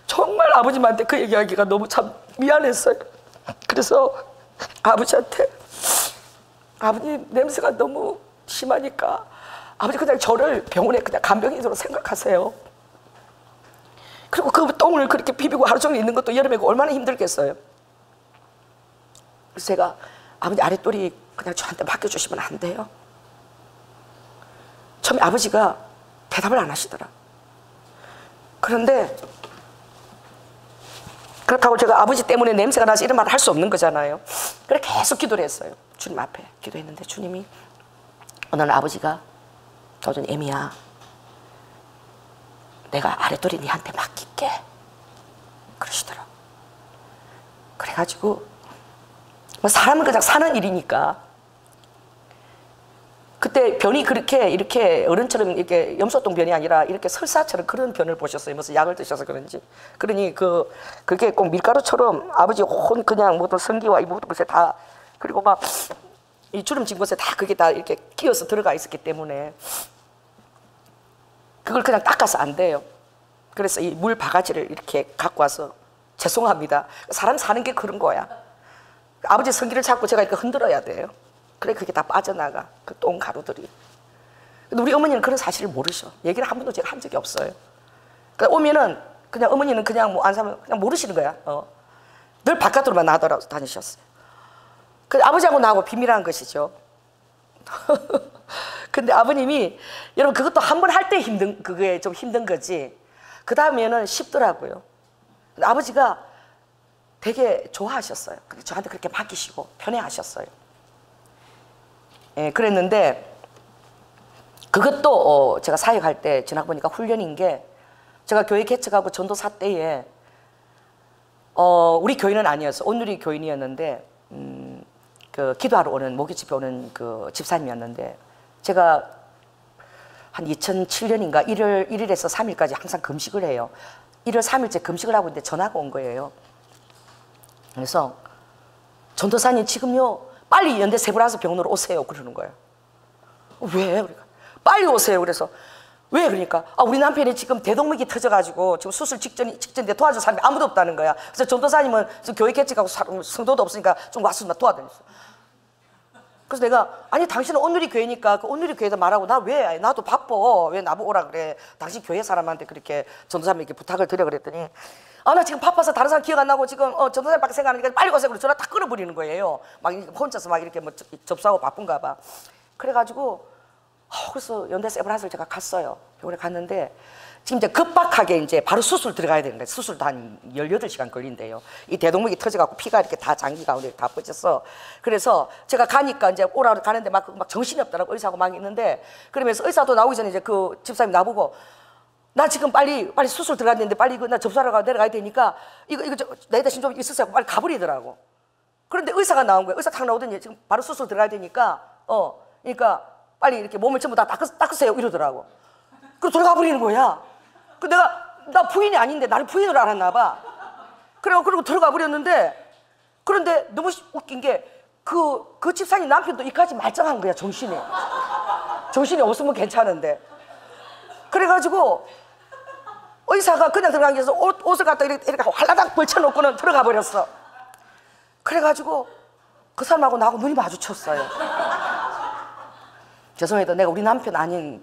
정말 아버님한테 그 얘기하기가 너무 참 미안했어요. 그래서 아버지한테 아버님 냄새가 너무 심하니까 아버지 그냥 저를 병원에 그냥 간병인으로 생각하세요. 그리고 그 똥을 그렇게 비비고 하루 종일 있는 것도 여름에 얼마나 힘들겠어요. 그래서 제가 아버지 아랫돌이 그냥 저한테 맡겨주시면 안 돼요? 처음에 아버지가 대답을 안 하시더라. 그런데 그렇다고 제가 아버지 때문에 냄새가 나서 이런 말을 할 수 없는 거잖아요. 그래 계속 기도를 했어요. 주님 앞에 기도했는데 주님이 어느 날 아버지가 도전 애미야 내가 아랫돌이 니한테 맡길게 그러시더라고. 그래가지고 뭐 사람은 그냥 사는 일이니까 그때 변이 그렇게 이렇게 어른처럼 이렇게 염소똥 변이 아니라 이렇게 설사처럼 그런 변을 보셨어요. 무슨 약을 드셔서 그런지. 그러니 그게 꼭 밀가루처럼 아버지 혼 그냥 모든 성기와 이 모든 것에 다 그리고 막 이 주름 진 곳에 다 그게 다 이렇게 끼어서 들어가 있었기 때문에 그걸 그냥 닦아서 안 돼요. 그래서 이 물 바가지를 이렇게 갖고 와서 죄송합니다. 사람 사는 게 그런 거야. 아버지 성기를 잡고 제가 이렇게 흔들어야 돼요. 그래 그게 다 빠져나가 그 똥 가루들이. 근데 우리 어머니는 그런 사실을 모르셔. 얘기를 한 번도 제가 한 적이 없어요. 그러니까 오면은 그냥 어머니는 그냥 뭐 안 사면 그냥 모르시는 거야. 늘 바깥으로만 나돌아 다니셨어요. 그 아버지하고 나하고 비밀한 것이죠. 근데 아버님이, 여러분 그것도 한 번 할 때 그게 좀 힘든 거지, 그 다음에는 쉽더라고요. 아버지가 되게 좋아하셨어요. 저한테 그렇게 맡기시고 편해하셨어요. 예, 그랬는데 그것도 제가 사역할 때 지나가 보니까 훈련인 게, 제가 교회 개척하고 전도사 때에 우리 교인은 아니었어. 온누리 교인이었는데 그 기도하러 오는, 목요 집회 오는 그 집사님이었는데, 제가 한 2007년인가 1일에서 3일까지 항상 금식을 해요. 1월 3일째 금식을 하고 있는데 전화가 온 거예요. 그래서 전도사님 지금요 빨리 연대 세브란스 병원으로 오세요 그러는 거예요. 왜? 그러니까 빨리 오세요. 그래서 왜? 그러니까 우리 남편이 지금 대동맥이 터져가지고 지금 수술 직전인데 도와줄 사람이 아무도 없다는 거야. 그래서 전도사님은 지금 교회 개척하고 성도도 없으니까 좀 와서 도와달랬어. 그래서 내가, 아니 당신은 온누리 교회니까 그 온누리 교회에다 말하고, 나 왜? 나도 바빠. 왜 나보고 오라 그래? 당신 교회 사람한테 그렇게 전도사님에게 부탁을 드려 그랬더니, 나 지금 바빠서 다른 사람 기억 안 나고 지금 전도사님밖에 생각 안 나니까 빨리 오세요. 그래서 전화 딱 끊어버리는 거예요. 막 혼자서 막 이렇게 뭐 접수하고 바쁜가 봐. 그래가지고 그래서 연대 세브란스를 제가 갔어요. 병원에 갔는데 지금 이제 급박하게 이제 바로 수술 들어가야 되는데, 수술도 한 18시간 걸린대요. 이 대동맥이 터져갖고 피가 이렇게 다 장기 가운데 다 퍼졌어. 그래서 제가 가니까 이제 오라 가는데 막 정신이 없더라고. 의사하고 막 있는데, 그러면서 의사도 나오기 전에 이제 그 집사님 나보고, 나 지금 빨리 수술 들어갔는데 빨리 이거 나 접수하러 내려가야 되니까 이거 내 대신 좀 있으세요. 빨리 가버리더라고. 그런데 의사가 나온 거예요. 의사 탁 나오더니 지금 바로 수술 들어가야 되니까 그러니까 빨리 이렇게 몸을 전부 다 닦으세요 이러더라고. 그래서 들어가 버리는 거야. 그 나 부인이 아닌데 나를 부인으로 알았나 봐. 그리고 들어가 버렸는데, 그런데 너무 웃긴 게 그 집사님 남편도 이까지 말짱한 거야. 정신이 없으면 괜찮은데. 그래가지고 의사가 그냥 들어간 게, 옷을 갖다 이렇게 활라닥 벌쳐놓고는 들어가 버렸어. 그래가지고 그 사람하고 나하고 눈이 마주쳤어요. 죄송해도 내가 우리 남편 아닌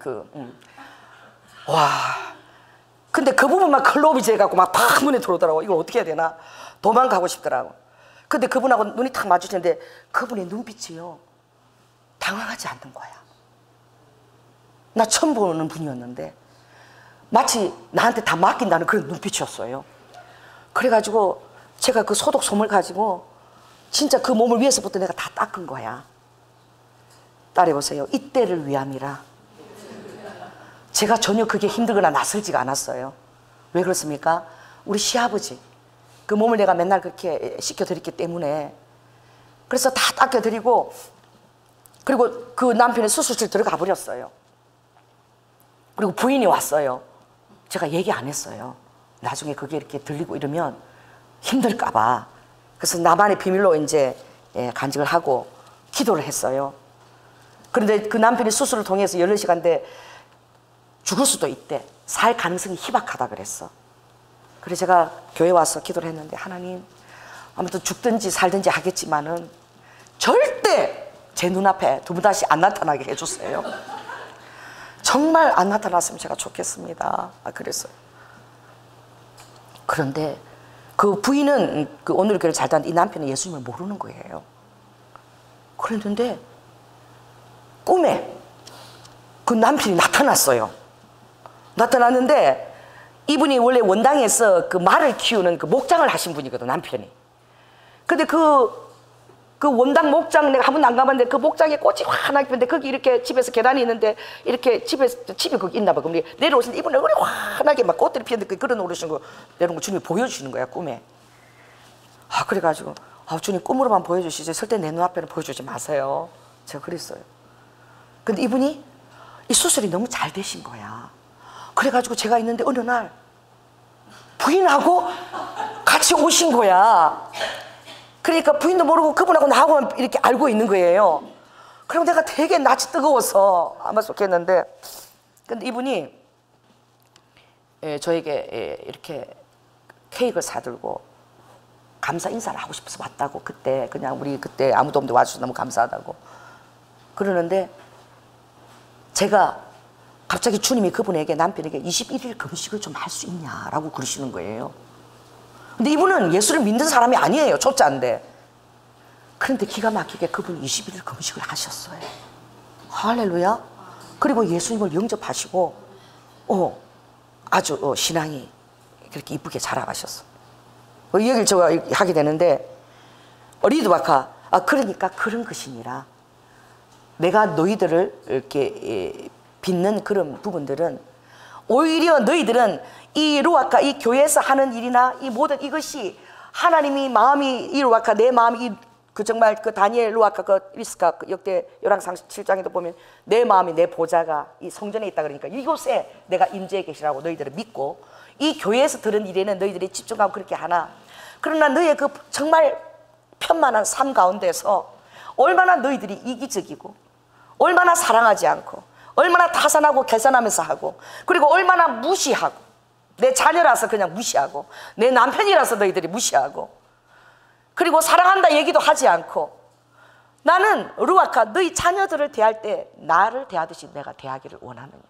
와. 근데 그 부분만 클로비 재갖고 막 팍 눈에 들어오더라고. 이걸 어떻게 해야 되나? 도망가고 싶더라고. 근데 그분하고 눈이 탁 마주쳤는데 그분의 눈빛이요, 당황하지 않는 거야. 나 처음 보는 분이었는데 마치 나한테 다 맡긴다는 그런 눈빛이었어요. 그래가지고 제가 그 소독솜을 가지고 진짜 그 몸을 위에서부터 내가 다 닦은 거야. 따라해보세요. 이때를 위함이라. 제가 전혀 그게 힘들거나 낯설지가 않았어요. 왜 그렇습니까? 우리 시아버지 그 몸을 내가 맨날 그렇게 씻겨드렸기 때문에. 그래서 다 닦여드리고, 그리고 그 남편의 수술실 들어가 버렸어요. 그리고 부인이 왔어요. 제가 얘기 안 했어요. 나중에 그게 이렇게 들리고 이러면 힘들까 봐. 그래서 나만의 비밀로 이제 간직을 하고 기도를 했어요. 그런데 그 남편이 수술을 통해서 14시간인데 죽을 수도 있대. 살 가능성이 희박하다 그랬어. 그래서 제가 교회 와서 기도를 했는데, 하나님 아무튼 죽든지 살든지 하겠지만은 절대 제 눈앞에 두 번 다시 안 나타나게 해주세요. 정말 안 나타났으면 제가 좋겠습니다. 그랬어요. 그런데 그 부인은 그 오늘 교회를 잘 다니는데 이 남편은 예수님을 모르는 거예요. 그랬는데 꿈에 그 남편이 나타났어요. 나타났는데 이분이 원래 원당에서 그 말을 키우는 그 목장을 하신 분이거든, 남편이. 근데 그 원당 목장 내가 한 번도 안 가봤는데 그 목장에 꽃이 환하게 피는데 거기 이렇게 집에서 계단이 있는데 이렇게 집이 거기 있나 봐. 그럼 내려오시는데 이분이 얼굴이 환하게 막 꽃들이 피었는데 그런 오르신 거 내려온 거 주님이 보여주시는 거야, 꿈에. 그래가지고 주님 꿈으로만 보여주시지 절대 내 눈앞에는 보여주지 마세요. 제가 그랬어요. 근데 이분이 이 수술이 너무 잘 되신 거야. 그래가지고 제가 있는데 어느 날 부인하고 같이 오신 거야. 그러니까 부인도 모르고 그분하고 나하고만 이렇게 알고 있는 거예요. 그럼 내가 되게 낯이 뜨거워서 아마 쏟겠는데, 근데 이분이 저에게 이렇게 케이크를 사들고 감사 인사를 하고 싶어서 왔다고. 그때 그냥 우리 그때 아무도 없는데 와주셔서 너무 감사하다고 그러는데, 제가 갑자기 주님이 그분에게, 남편에게 21일 금식을 좀 할 수 있냐라고 그러시는 거예요. 근데 이분은 예수를 믿는 사람이 아니에요. 초짜인데. 그런데 기가 막히게 그분 21일 금식을 하셨어요. 할렐루야. 그리고 예수님을 영접하시고 아주 신앙이 그렇게 이쁘게 자라가셨어. 이 얘기를 제가 하게 되는데 리드와카 그러니까 그런 것이니라. 내가 너희들을 이렇게 빚는 그런 부분들은 오히려 너희들은 이 루아카 이 교회에서 하는 일이나 이 모든 이것이 하나님이 마음이 이 루아카 내 마음이 그 정말 그 다니엘 루아카 그 리스카 그 역대 열왕상 7장에도 보면 내 마음이 내 보좌가 이 성전에 있다 그러니까 이곳에 내가 임재해 계시라고 너희들을 믿고 이 교회에서 들은 일에는 너희들이 집중하고 그렇게 하나 그러나 너희의 그 정말 편만한 삶 가운데서 얼마나 너희들이 이기적이고 얼마나 사랑하지 않고 얼마나 타산하고 계산하면서 하고 그리고 얼마나 무시하고 내 자녀라서 그냥 무시하고 내 남편이라서 너희들이 무시하고 그리고 사랑한다 얘기도 하지 않고 나는 루아카 너희 자녀들을 대할 때 나를 대하듯이 내가 대하기를 원하느니라.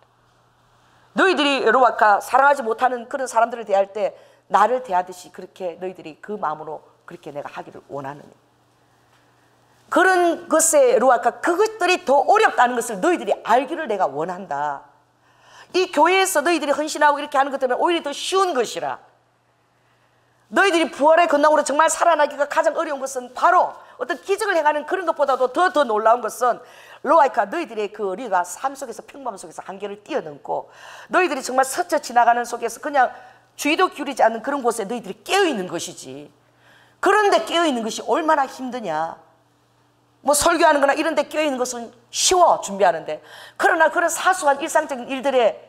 너희들이 루아카 사랑하지 못하는 그런 사람들을 대할 때 나를 대하듯이 그렇게 너희들이 그 마음으로 그렇게 내가 하기를 원하느니라. 그런 것에 루아카 그것들이 더 어렵다는 것을 너희들이 알기를 내가 원한다. 이 교회에서 너희들이 헌신하고 이렇게 하는 것들은 오히려 더 쉬운 것이라. 너희들이 부활의 근원으로 정말 살아나기가 가장 어려운 것은 바로 어떤 기적을 행하는 그런 것보다도 더 놀라운 것은 루아카 너희들의 그 우리가 삶 속에서 평범함 속에서 한계를 뛰어넘고 너희들이 정말 스쳐 지나가는 속에서 그냥 주의도 기울이지 않는 그런 곳에 너희들이 깨어있는 것이지. 그런데 깨어있는 것이 얼마나 힘드냐. 뭐 설교하는 거나 이런 데 껴있는 것은 쉬워 준비하는데 그러나 그런 사소한 일상적인 일들에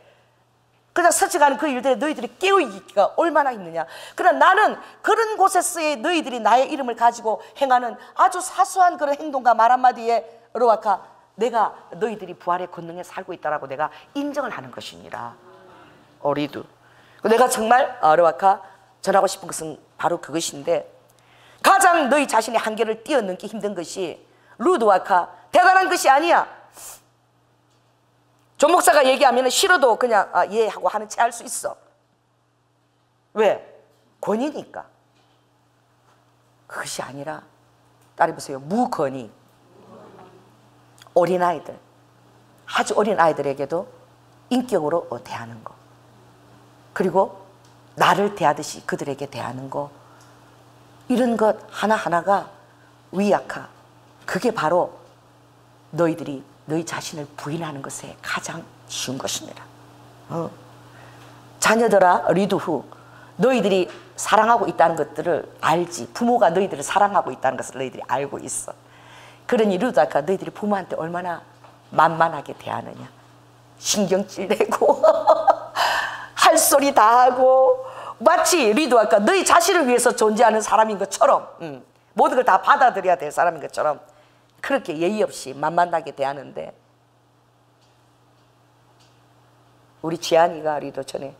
그냥 스쳐가는 그 일들에 너희들이 깨어있기가 얼마나 힘드냐. 그러나 나는 그런 곳에서의 너희들이 나의 이름을 가지고 행하는 아주 사소한 그런 행동과 말 한마디에 루아카 내가 너희들이 부활의 권능에 살고 있다라고 내가 인정을 하는 것이니라. 어리두 내가 정말 루아카 전하고 싶은 것은 바로 그것인데 가장 너희 자신의 한계를 뛰어넘기 힘든 것이 루드와카 대단한 것이 아니야. 존 목사가 얘기하면 싫어도 그냥 예 하고 하는 채 할 수 있어. 왜? 권위니까. 그것이 아니라 따라 보세요. 무권위. 어린아이들 아주 어린 아이들에게도 인격으로 대하는 거 그리고 나를 대하듯이 그들에게 대하는 거 이런 것 하나하나가 위약하 그게 바로 너희들이 너희 자신을 부인하는 것에 가장 쉬운 것입니다. 자녀들아 리두후 너희들이 사랑하고 있다는 것들을 알지. 부모가 너희들을 사랑하고 있다는 것을 너희들이 알고 있어. 그러니 루다카 너희들이 부모한테 얼마나 만만하게 대하느냐. 신경질 내고 할 소리 다 하고 마치 리두아까 너희 자신을 위해서 존재하는 사람인 것처럼 모든 걸 다 받아들여야 될 사람인 것처럼 그렇게 예의 없이 만만하게 대하는데 우리 지안이가 리도 전에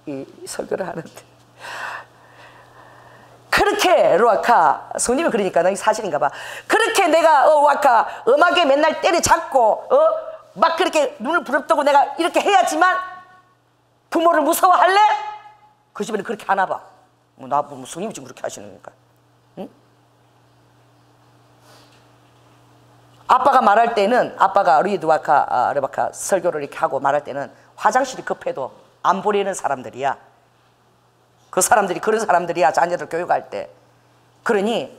이 설교를 하는데 그렇게 루아카 성님이 그러니까 너 사실인가 봐. 그렇게 내가 루아카 음악에 맨날 때려잡고 막 그렇게 눈을 부릅뜨고 내가 이렇게 해야지만 부모를 무서워할래? 그 집에는 그렇게 하나 봐. 나 성님이 지금 그렇게 하시는 거니까. 응? 아빠가 말할 때는 아빠가 루아카 레바카 설교를 이렇게 하고 말할 때는 화장실이 급해도 안 보내는 사람들이야. 그 사람들이 그런 사람들이야. 자녀들 교육할 때. 그러니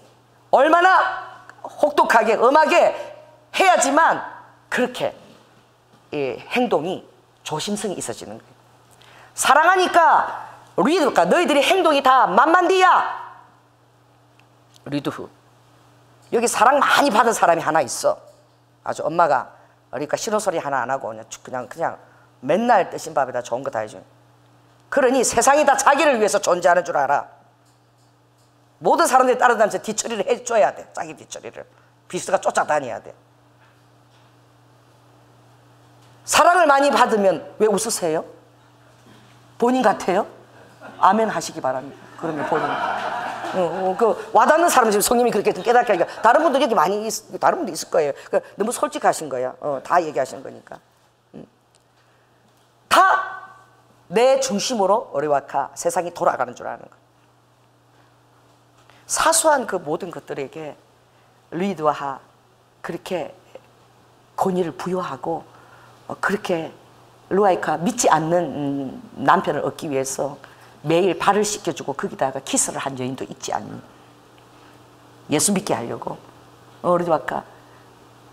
얼마나 혹독하게 음하게 해야지만 그렇게 행동이 조심성이 있어지는 거예요. 사랑하니까 리드가 너희들이 행동이 다 만만디야. 리드후 여기 사랑 많이 받은 사람이 하나 있어. 아주 엄마가 그러니까 싫은 소리 하나 안 하고 그냥 맨날 뜨신 밥에다 좋은 거 다 해줘. 그러니 세상이 다 자기를 위해서 존재하는 줄 알아. 모든 사람들이 따라다니면서 뒤처리를 해줘야 돼. 자기 뒤처리를. 비스가 쫓아다녀야 돼. 사랑을 많이 받으면 왜 웃으세요? 본인 같아요? 아멘 하시기 바랍니다. 그러면 본인. 그 와닿는 사람 지금 성님이 그렇게 깨닫게 하니까 다른 분들 여기 많이 다른 분도 있을 거예요. 너무 솔직하신 거야. 다 얘기하시는 거니까. 다 내 중심으로 어리와카 세상이 돌아가는 줄 아는 거예요. 사소한 그 모든 것들에게 리드와 그렇게 권위를 부여하고 그렇게 루아이카 믿지 않는 남편을 얻기 위해서 매일 발을 씻겨주고 거기다가 키스를 한 여인도 있지 않니? 예수 믿게 하려고. 리드와가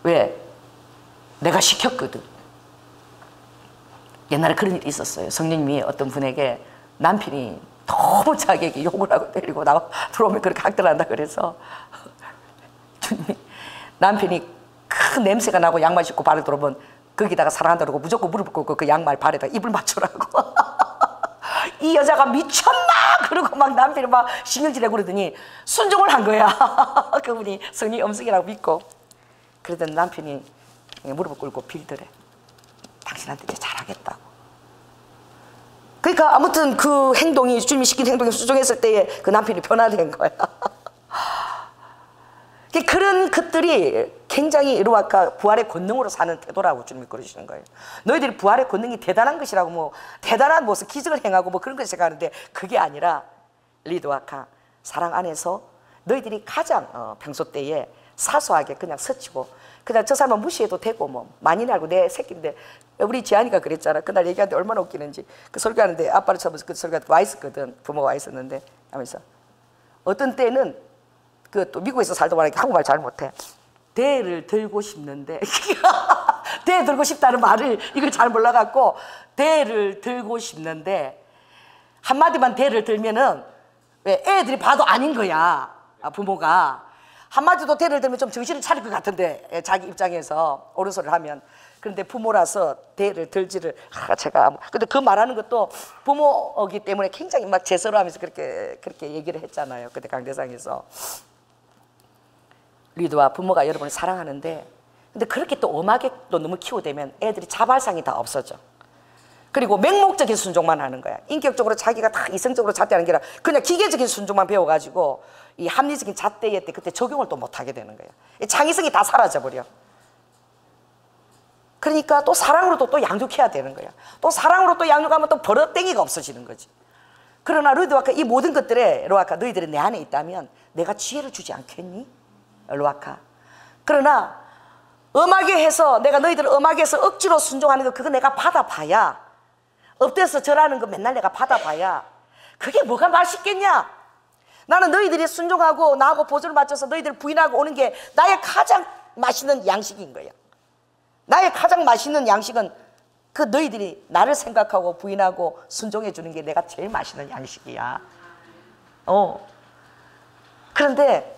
왜? 내가 시켰거든. 옛날에 그런 일이 있었어요. 성령님이 어떤 분에게 남편이 너무 자기에게 욕을 하고 때리고 들어오면 그렇게 학대한다 그래서 주님이 남편이 큰 냄새가 나고 양말 신고 발을 들어오면 거기다가 사랑한다 그러고 무조건 무릎 꿇고 그 양말 발에다 입을 맞추라고. 이 여자가 미쳤나? 그러고 막 남편이 막 신경질내고 그러더니 순종을 한 거야. 그분이 성령의 음성이라고 믿고. 그러더니 남편이 무릎을 꿇고 빌더래. 당신한테 이제 잘하겠다고. 그러니까 아무튼 그 행동이, 주님이 시킨 행동에 순종했을 때에 그 남편이 변화된 거야. 그런 것들이 굉장히 루아카 부활의 권능으로 사는 태도라고 주님이 그러시는 거예요. 너희들이 부활의 권능이 대단한 것이라고 뭐 대단한 무슨 기적을 행하고 뭐 그런 걸 생각하는데 그게 아니라 리드와카 사랑 안에서 너희들이 가장 평소 때에 사소하게 그냥 스치고 그냥 저 사람은 무시해도 되고 뭐 많이 알고 내 새끼인데 우리 지안이가 그랬잖아. 그날 얘기하는데 얼마나 웃기는지. 그 설교하는데 아빠를 쳐면서 그 설교한테 와 있었거든. 부모가 와 있었는데 하면서 어떤 때는 그 또 미국에서 살다 보니까 한국말 잘 못해. 대를 들고 싶는데 대 들고 싶다는 말을 이걸 잘 몰라갖고 대를 들고 싶는데 한마디만 대를 들면은 왜 애들이 봐도 아닌 거야. 부모가 한마디도 대를 들면 좀 정신을 차릴 것 같은데 자기 입장에서 옳은 소리를 하면. 그런데 부모라서 대를 들지를 제가 근데 그 말하는 것도 부모이기 때문에 굉장히 막 제스러하면서 그렇게 얘기를 했잖아요. 그때 강대상에서. 리드와 부모가 여러분을 사랑하는데 근데 그렇게 또 엄하게 또 너무 키우되면 애들이 자발성이 다 없어져. 그리고 맹목적인 순종만 하는 거야. 인격적으로 자기가 다 이성적으로 잣대하는 게 아니라 그냥 기계적인 순종만 배워가지고 이 합리적인 잣대에 때 그때 적용을 또 못하게 되는 거야. 창의성이 다 사라져버려. 그러니까 또 사랑으로도 또 양육해야 되는 거야. 또 사랑으로 또 양육하면 또 버릇땡이가 없어지는 거지. 그러나 루아카 이 모든 것들에 루아카 너희들이 내 안에 있다면 내가 지혜를 주지 않겠니? 루아카. 그러나 엄하게 해서 내가 너희들을 엄하게 해서 억지로 순종하는 거 그거 내가 받아봐야 엎드려서 절하는 거 맨날 내가 받아봐야 그게 뭐가 맛있겠냐? 나는 너희들이 순종하고 나하고 보조를 맞춰서 너희들을 부인하고 오는 게 나의 가장 맛있는 양식인 거야. 나의 가장 맛있는 양식은 그 너희들이 나를 생각하고 부인하고 순종해 주는 게 내가 제일 맛있는 양식이야. 그런데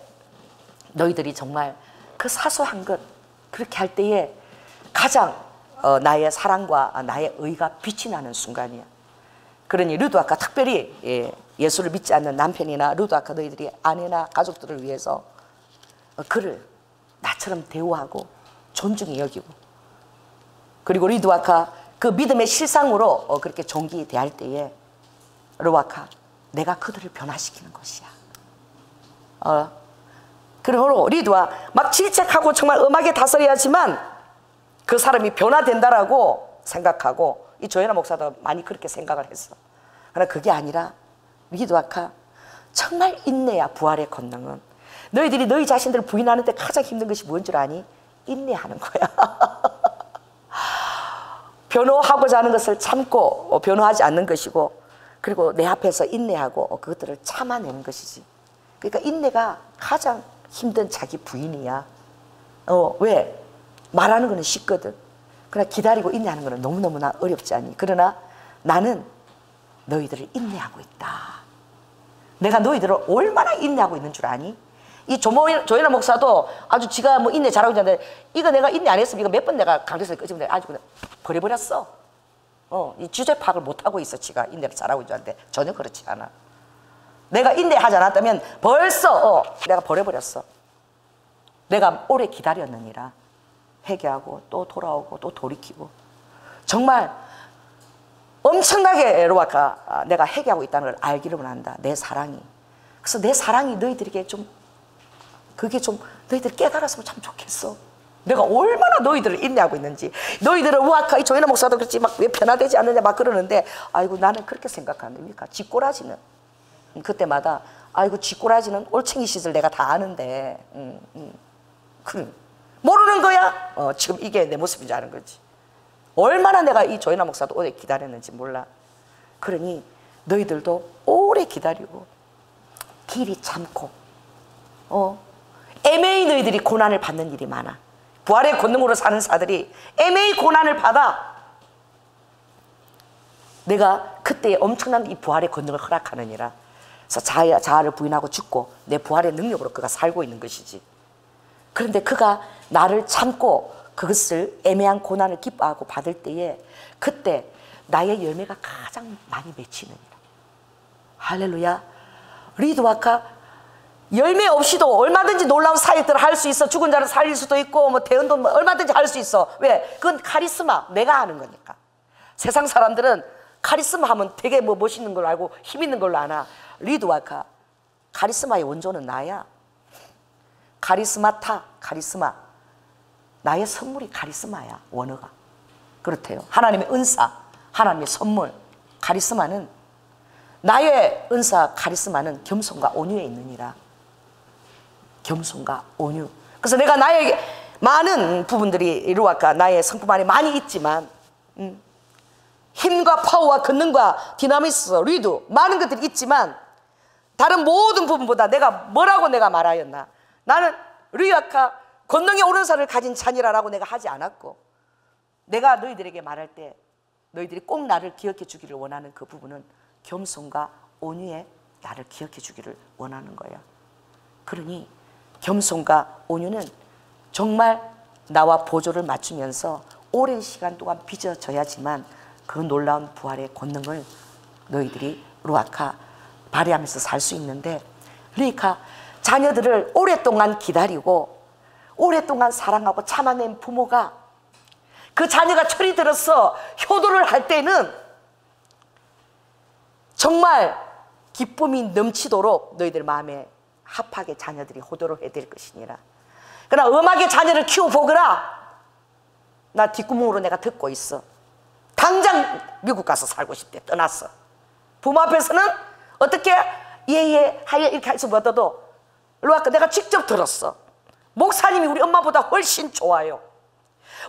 너희들이 정말 그 사소한 것 그렇게 할 때에 가장 나의 사랑과 나의 의가 빛이 나는 순간이야. 그러니 루드와카 특별히 예수를 믿지 않는 남편이나 루드와카 너희들이 아내나 가족들을 위해서 그를 나처럼 대우하고 존중히 여기고 그리고 리드와카 그 믿음의 실상으로 그렇게 존귀히 대할 때에 루아카 내가 그들을 변화시키는 것이야. 그러므로 리드와 막 질책하고 정말 엄하게 다스려야지만 그 사람이 변화된다라고 생각하고 이 조연아 목사도 많이 그렇게 생각을 했어. 그러나 그게 아니라 리드와카 정말 인내야. 부활의 권능은 너희들이 너희 자신들을 부인하는 데 가장 힘든 것이 뭔 줄 아니? 인내하는 거야. 변호하고자 하는 것을 참고 변호하지 않는 것이고 그리고 내 앞에서 인내하고 그것들을 참아내는 것이지. 그러니까 인내가 가장 힘든 자기 부인이야. 왜? 말하는 거는 쉽거든. 그러나 기다리고 인내하는 거는 너무너무나 어렵지 않니? 그러나 나는 너희들을 인내하고 있다. 내가 너희들을 얼마나 인내하고 있는 줄 아니? 이 조연아 목사도 아주 지가 뭐 인내 잘하고 있는데 이거 내가 인내 안 했으면 이거 몇 번 내가 강대에서 끄집어 아주 그냥 버려버렸어. 이 주제 파악을 못하고 있어. 지가 인내를 잘하고 있는 줄 아는데 전혀 그렇지 않아. 내가 인내하지 않았다면 벌써 내가 버려버렸어. 내가 오래 기다렸느니라. 회개하고 또 돌아오고 또 돌이키고 정말 엄청나게 루아카 내가 회개하고 있다는 걸 알기를 원한다. 내 사랑이. 그래서 내 사랑이 너희들에게 좀 그게 좀 너희들 깨달았으면 참 좋겠어. 내가 얼마나 너희들을 인내하고 있는지. 너희들은 루아카 이 조연아 목사도 그렇지 막 왜 변화되지 않느냐 막 그러는데 아이고 나는 그렇게 생각하는데 그러니까 쥐꼬라지는 그때마다 아이고 쥐꼬라지는 올챙이 시절 내가 다 아는데 그래. 모르는 거야? 지금 이게 내 모습인지 아는 거지. 얼마나 내가 이 조연아 목사도 오래 기다렸는지 몰라. 그러니 너희들도 오래 기다리고 길이 참고 애매히 너희들이 고난을 받는 일이 많아. 부활의 권능으로 사는 자들이 애매히 고난을 받아. 내가 그때 엄청난 이 부활의 권능을 허락하느니라. 그래서 자아를 부인하고 죽고 내 부활의 능력으로 그가 살고 있는 것이지. 그런데 그가 나를 참고 그것을 애매한 고난을 기뻐하고 받을 때에 그때 나의 열매가 가장 많이 맺히느니라. 할렐루야. 리드와카 열매 없이도 얼마든지 놀라운 사역들을 할 수 있어. 죽은 자를 살릴 수도 있고 뭐 대언도 뭐 얼마든지 할 수 있어. 왜? 그건 카리스마, 내가 하는 거니까. 세상 사람들은 카리스마 하면 되게 뭐 멋있는 걸로 알고 힘 있는 걸로 아나. 리드와카 카리스마의 원조는 나야. 카리스마타, 카리스마. 나의 선물이 카리스마야, 원어가. 그렇대요. 하나님의 은사, 하나님의 선물, 카리스마는, 나의 은사, 카리스마는 겸손과 온유에 있느니라. 겸손과 온유. 그래서 내가 나에게 많은 부분들이 이루어까 나의 성품 안에 많이 있지만 힘과 파워와 권능과 디나미스, 리드 많은 것들이 있지만 다른 모든 부분보다 내가 뭐라고 내가 말하였나? 나는 리아카 권능의 오른손을 가진 자녀라고 내가 하지 않았고, 내가 너희들에게 말할 때 너희들이 꼭 나를 기억해 주기를 원하는 그 부분은 겸손과 온유에 나를 기억해 주기를 원하는 거야. 그러니 겸손과 온유는 정말 나와 보조를 맞추면서 오랜 시간 동안 빚어져야지만 그 놀라운 부활의 권능을 너희들이 루아카 발휘하면서 살 수 있는데, 그러니까 자녀들을 오랫동안 기다리고 오랫동안 사랑하고 참아낸 부모가 그 자녀가 철이 들어서 효도를 할 때는 정말 기쁨이 넘치도록 너희들 마음에 합하게 자녀들이 효도를 해야 될 것이니라. 그러나 음악의 자녀를 키워보거라. 나 뒷구멍으로 내가 듣고 있어. 당장 미국 가서 살고 싶대. 떠났어. 부모 앞에서는 어떻게 예예 하여 이렇게 할 수 없어도 내가 직접 들었어. 목사님이 우리 엄마보다 훨씬 좋아요.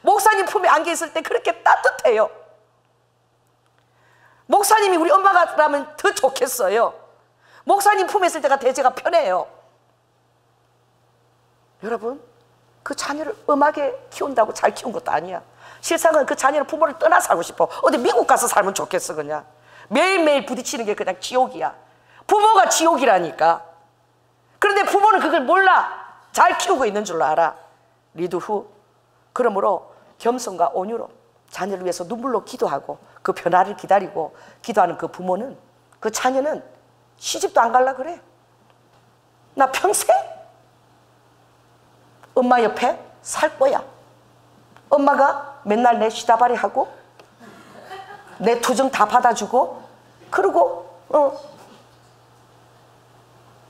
목사님 품에 안겨 있을 때 그렇게 따뜻해요. 목사님이 우리 엄마가라면 더 좋겠어요. 목사님 품에 있을 때가 대제가 편해요. 여러분, 그 자녀를 음악에 키운다고 잘 키운 것도 아니야. 실상은 그 자녀는 부모를 떠나 살고 싶어. 어디 미국 가서 살면 좋겠어. 그냥 매일매일 부딪히는 게 그냥 지옥이야. 부모가 지옥이라니까. 그런데 부모는 그걸 몰라. 잘 키우고 있는 줄 알아. 리드 후. 그러므로 겸손과 온유로 자녀를 위해서 눈물로 기도하고 그 변화를 기다리고 기도하는 그 부모는, 그 자녀는 시집도 안 갈라 그래. 나 평생 엄마 옆에 살 거야. 엄마가 맨날 내 쉬다발이 하고 내 투정 다 받아주고 그러고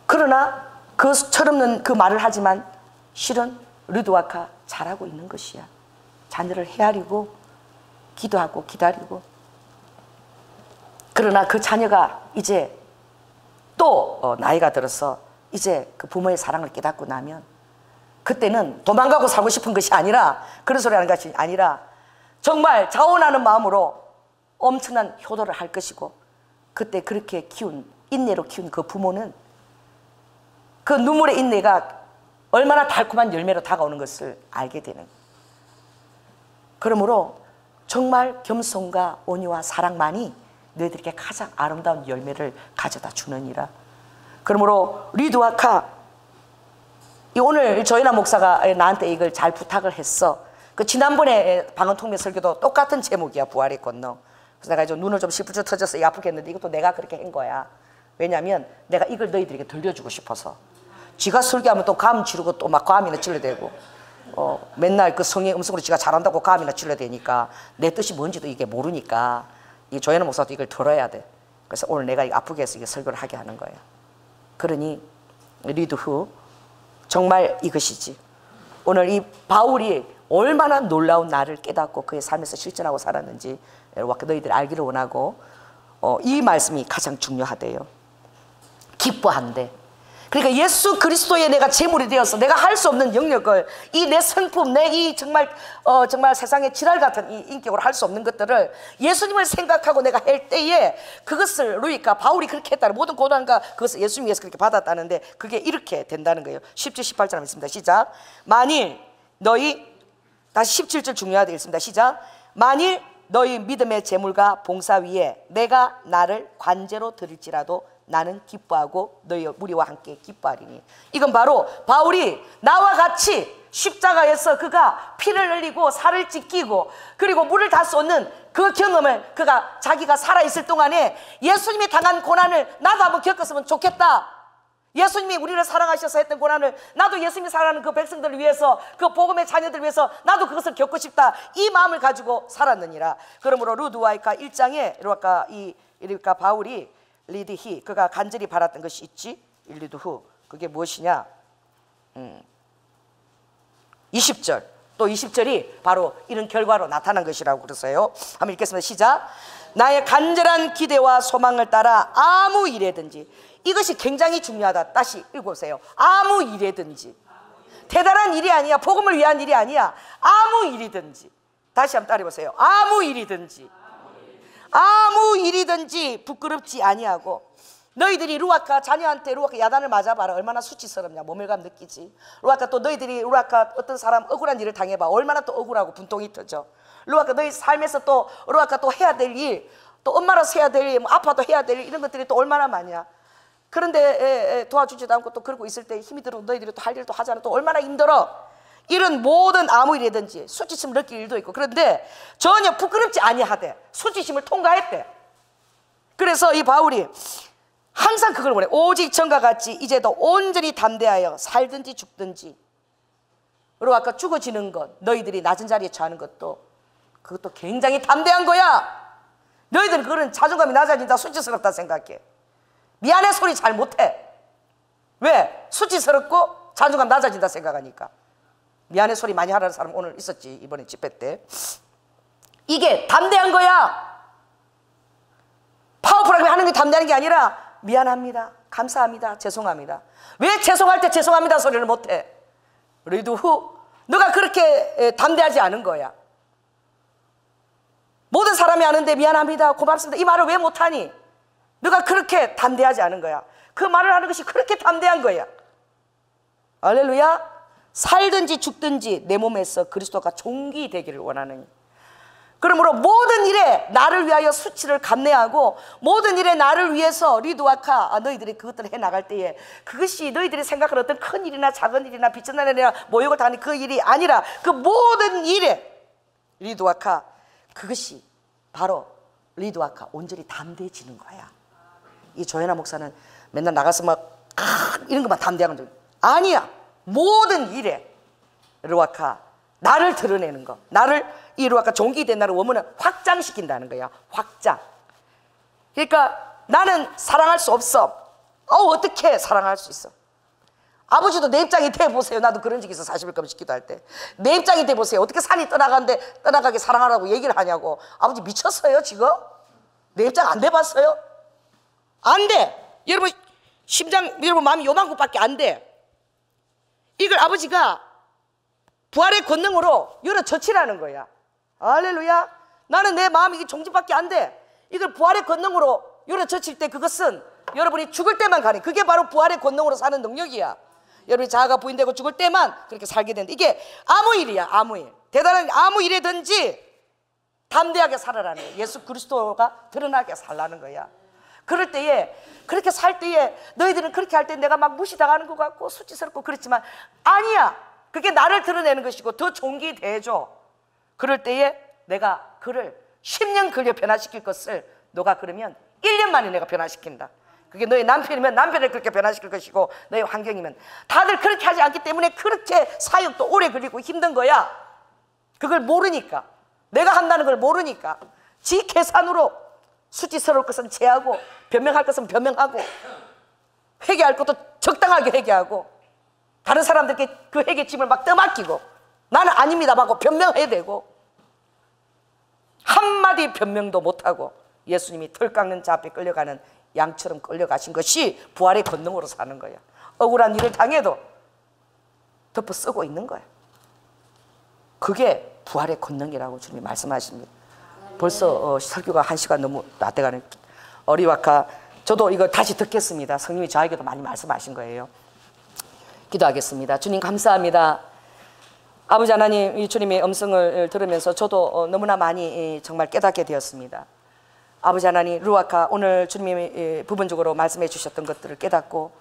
그러나 그 철없는 그 말을 하지만 실은 르드와카 잘하고 있는 것이야. 자녀를 헤아리고 기도하고 기다리고. 그러나 그 자녀가 이제 또 나이가 들어서 이제 그 부모의 사랑을 깨닫고 나면 그때는 도망가고 살고 싶은 것이 아니라, 그런 소리 하는 것이 아니라 정말 자원하는 마음으로 엄청난 효도를 할 것이고, 그때 그렇게 키운, 인내로 키운 그 부모는 그 눈물의 인내가 얼마나 달콤한 열매로 다가오는 것을 알게 되는. 그러므로 정말 겸손과 온유와 사랑만이 너희들에게 가장 아름다운 열매를 가져다 주느니라. 그러므로 리드와카, 오늘 조연아 목사가 나한테 이걸 잘 부탁을 했어. 그 지난번에 방언통매 설교도 똑같은 제목이야, 부활의 권능. 그래서 내가 이제 눈을 좀 시부쩍 터져서 아프겠는데 이것도 내가 그렇게 한 거야. 왜냐하면 내가 이걸 너희들에게 들려주고 싶어서. 지가 설교하면 또 감 지르고 또 막 감이나 찔러대고 맨날 그 성의 음성으로 지가 잘한다고 감이나 찔러대니까 내 뜻이 뭔지도 이게 모르니까 이 조연아 목사도 이걸 들어야 돼. 그래서 오늘 내가 아프게 해서 이게 설교를 하게 하는 거야. 그러니 리드 후 정말 이것이지. 오늘 이 바울이 얼마나 놀라운 나를 깨닫고 그의 삶에서 실천하고 살았는지 너희들 알기를 원하고 이 말씀이 가장 중요하대요. 기뻐한대. 그러니까 예수 그리스도의 내가 제물이 되어서 내가 할 수 없는 영역을, 이 내 성품, 내 이 정말 정말 세상의 지랄 같은 이 인격으로 할 수 없는 것들을 예수님을 생각하고 내가 할 때에, 그것을 루이가 바울이 그렇게 했다는, 모든 고난과 그것을 예수님 위해서 그렇게 받았다는데, 그게 이렇게 된다는 거예요. 10절 18절 하면 있습니다. 시작. 만일 너희, 다시 17절 중요하게 읽습니다. 시작. 만일 너희 믿음의 제물과 봉사 위에 내가 나를 관제로 드릴지라도 나는 기뻐하고 너희 무리와 함께 기뻐하리니. 이건 바로 바울이 나와 같이 십자가에서 그가 피를 흘리고 살을 찢기고 그리고 물을 다 쏟는 그 경험을, 그가 자기가 살아있을 동안에 예수님이 당한 고난을 나도 한번 겪었으면 좋겠다. 예수님이 우리를 사랑하셔서 했던 고난을 나도 예수님이 사랑하는 그 백성들을 위해서, 그 복음의 자녀들을 위해서 나도 그것을 겪고 싶다, 이 마음을 가지고 살았느니라. 그러므로 루드와이카 1장에 이러니까 바울이 리드히, 그가 간절히 바랐던 것이 있지. 일리드후, 그게 무엇이냐? 20절, 또 20절이 바로 이런 결과로 나타난 것이라고 그러세요. 한번 읽겠습니다. 시작. 나의 간절한 기대와 소망을 따라 아무 일에든지. 이것이 굉장히 중요하다. 다시 읽어보세요. 아무 일에든지. 대단한 일이 아니야, 복음을 위한 일이 아니야, 아무 일이든지. 다시 한번 따라해보세요. 아무 일이든지. 아무 일이든지 부끄럽지 아니하고. 너희들이 루아카 자녀한테 루아카 야단을 맞아봐라. 얼마나 수치스럽냐, 모멸감 느끼지. 루아카 또 너희들이 루아카 어떤 사람 억울한 일을 당해봐. 얼마나 또 억울하고 분통이 터져. 루아카 너희 삶에서 또 루아카 또 해야 될 일, 또 엄마로서 해야 될 일, 뭐 아파도 해야 될 일, 이런 것들이 또 얼마나 많냐. 그런데 도와주지도 않고 또 그러고 있을 때 힘이 들어 너희들이 또 할 일을 또 하잖아. 또 얼마나 힘들어. 이런 모든 아무 일이든지 수치심을 느낄 일도 있고, 그런데 전혀 부끄럽지 아니하되 수치심을 통과했대. 그래서 이 바울이 항상 그걸 원해. 오직 전과 같이 이제도 온전히 담대하여 살든지 죽든지. 그리고 아까 죽어지는 것, 너희들이 낮은 자리에 처하는 것도, 그것도 굉장히 담대한 거야. 너희들은 그런 자존감이 낮아진다, 수치스럽다 생각해. 미안해 소리 잘 못해. 왜? 수치스럽고 자존감 낮아진다 생각하니까. 미안해 소리 많이 하라는 사람 오늘 있었지, 이번에 집회 때. 이게 담대한 거야. 파워풀하게 하는 게 담대한 게 아니라 미안합니다, 감사합니다, 죄송합니다. 왜 죄송할 때 죄송합니다 소리를 못해? 리드후, 너가 그렇게 담대하지 않은 거야. 모든 사람이 아는데 미안합니다, 고맙습니다, 이 말을 왜 못하니? 너가 그렇게 담대하지 않은 거야. 그 말을 하는 것이 그렇게 담대한 거야. 할렐루야. 살든지 죽든지 내 몸에서 그리스도가 존귀되기를 원하느니. 그러므로 모든 일에 나를 위하여 수치를 감내하고, 모든 일에 나를 위해서 리드와카 너희들이 그것들을 해나갈 때에, 그것이 너희들이 생각하는 어떤 큰 일이나 작은 일이나 비천한 일이나 모욕을 당하는 그 일이 아니라, 그 모든 일에 리드와카, 그것이 바로 리드와카 온전히 담대해지는 거야. 이 조현아 목사는 맨날 나가서 막 이런 것만 담대한 건 아니야. 모든 일에 루아카, 나를 드러내는 거, 나를, 이 루아카 종기된 나를 원문은 확장시킨다는 거야. 확장. 그러니까 나는 사랑할 수 없어. 어떻게 사랑할 수 있어? 아버지도 내 입장이 돼보세요. 나도 그런 적이 있어. 40일 금식 기도할 때. 내 입장이 돼보세요. 어떻게 산이 떠나가게 사랑하라고 얘기를 하냐고. 아버지 미쳤어요 지금? 내 입장 안 돼봤어요? 안 돼. 여러분 심장, 여러분 마음이 요만큼밖에 안 돼. 이걸 아버지가 부활의 권능으로 열어 젖히라는 거야. 할렐루야. 나는 내 마음이 이게 종지밖에 안 돼. 이걸 부활의 권능으로 열어 젖힐 때, 그것은 여러분이 죽을 때만 가는, 그게 바로 부활의 권능으로 사는 능력이야. 여러분이 자아가 부인되고 죽을 때만 그렇게 살게 된다. 이게 아무 일이야. 아무 일. 대단한 아무 일이든지 담대하게 살아라는 거야. 예수 그리스도가 드러나게 살라는 거야. 그럴 때에, 그렇게 살 때에 너희들은 그렇게 할 때 내가 막 무시당하는 것 같고 수치스럽고 그렇지만 아니야. 그게 나를 드러내는 것이고 더 존귀 대해줘. 그럴 때에 내가 그를 10년 걸려 변화시킬 것을 너가 그러면 1년 만에 내가 변화시킨다. 그게 너의 남편이면 남편을 그렇게 변화시킬 것이고, 너의 환경이면. 다들 그렇게 하지 않기 때문에 그렇게 사역도 오래 걸리고 힘든 거야. 그걸 모르니까, 내가 한다는 걸 모르니까 지 계산으로 수치스러울 것은 제하고, 변명할 것은 변명하고, 회개할 것도 적당하게 회개하고, 다른 사람들께 그 회개짐을 막 떠맡기고, 나는 아닙니다 하고 변명해야 되고, 한마디 변명도 못하고 예수님이 털 깎는 자 앞에 끌려가는 양처럼 끌려가신 것이 부활의 권능으로 사는 거야. 억울한 일을 당해도 덮어 쓰고 있는 거예요. 그게 부활의 권능이라고 주님이 말씀하십니다. 벌써 설교가 1시간 너무 나대가는 어리와카. 저도 이거 다시 듣겠습니다. 성령이 저에게도 많이 말씀하신 거예요. 기도하겠습니다. 주님 감사합니다. 아버지 하나님, 이 주님의 음성을 들으면서 저도 너무나 많이 정말 깨닫게 되었습니다. 아버지 하나님, 루아카 오늘 주님이 부분적으로 말씀해 주셨던 것들을 깨닫고,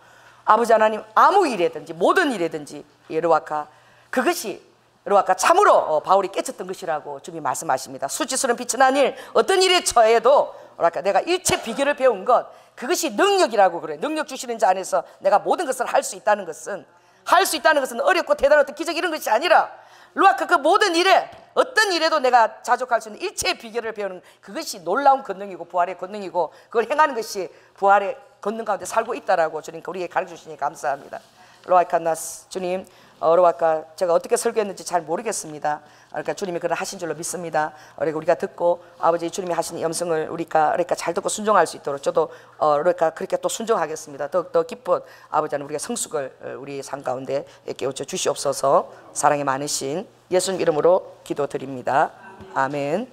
아버지 하나님 아무 일이든지 모든 일이든지 루아카 그것이 루아카 참으로 바울이 깨쳤던 것이라고 주님이 말씀하십니다. 수치스러운 비천한 일, 어떤 일에 처해도 루아카 내가 일체 비결을 배운 것, 그것이 능력이라고 그래. 능력 주시는 자 안에서 내가 모든 것을 할 수 있다는 것은, 어렵고 대단한 어떤 기적 이런 것이 아니라 루아카 그 모든 일에, 어떤 일에도 내가 자족할 수 있는 일체의 비결을 배우는 그것이 놀라운 권능이고 부활의 권능이고, 그걸 행하는 것이 부활의 권능 가운데 살고 있다라고 주님 우리에게 가르쳐 주시니 감사합니다. 로아카나스 주님, 로아카 제가 어떻게 설교했는지 잘 모르겠습니다. 그러니까 주님이 그걸 하신 줄로 믿습니다. 그러니까 우리가 듣고 아버지 주님이 하신 염성을 우리가 잘 듣고 순종할 수 있도록 저도 그러니까 그렇게 또 순종하겠습니다. 더욱더 기쁜 아버지 하나님, 우리가 성숙을 우리 삶 가운데 깨우쳐 주시옵소서. 사랑이 많으신 예수님 이름으로 기도드립니다. 아멘.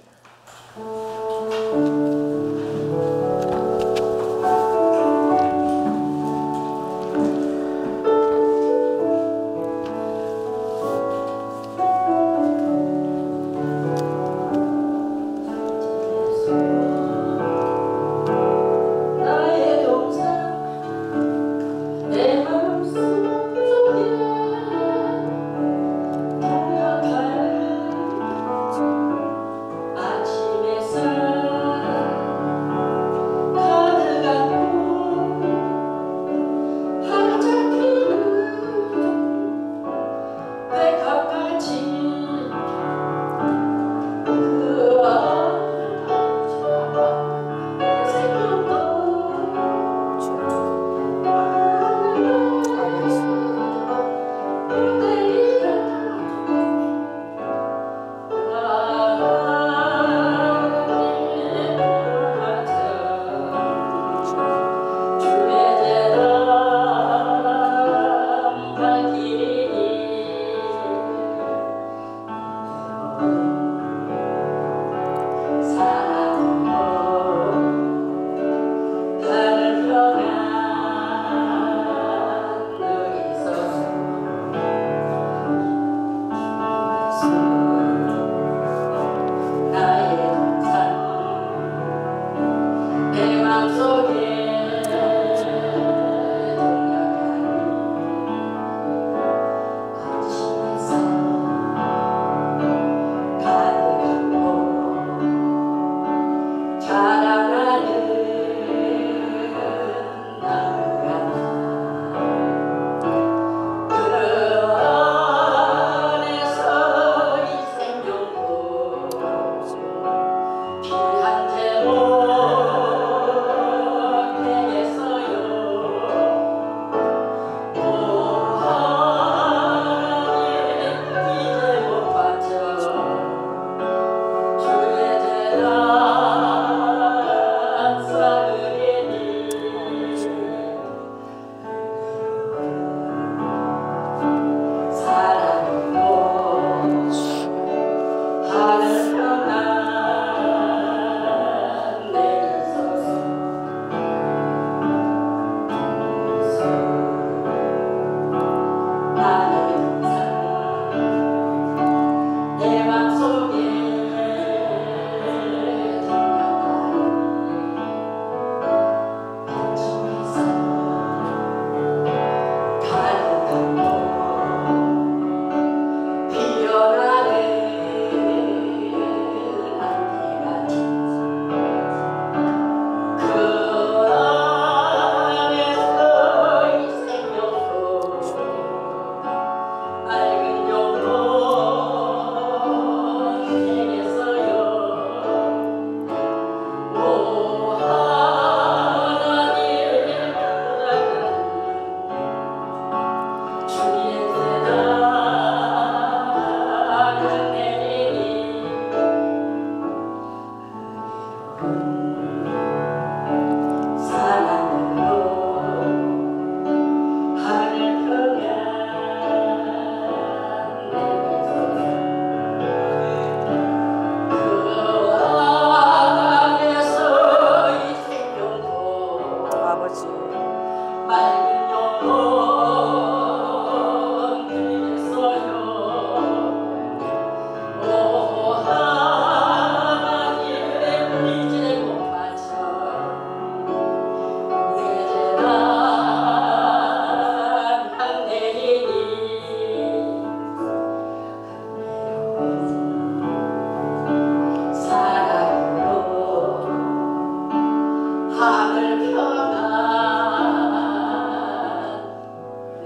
하늘 평안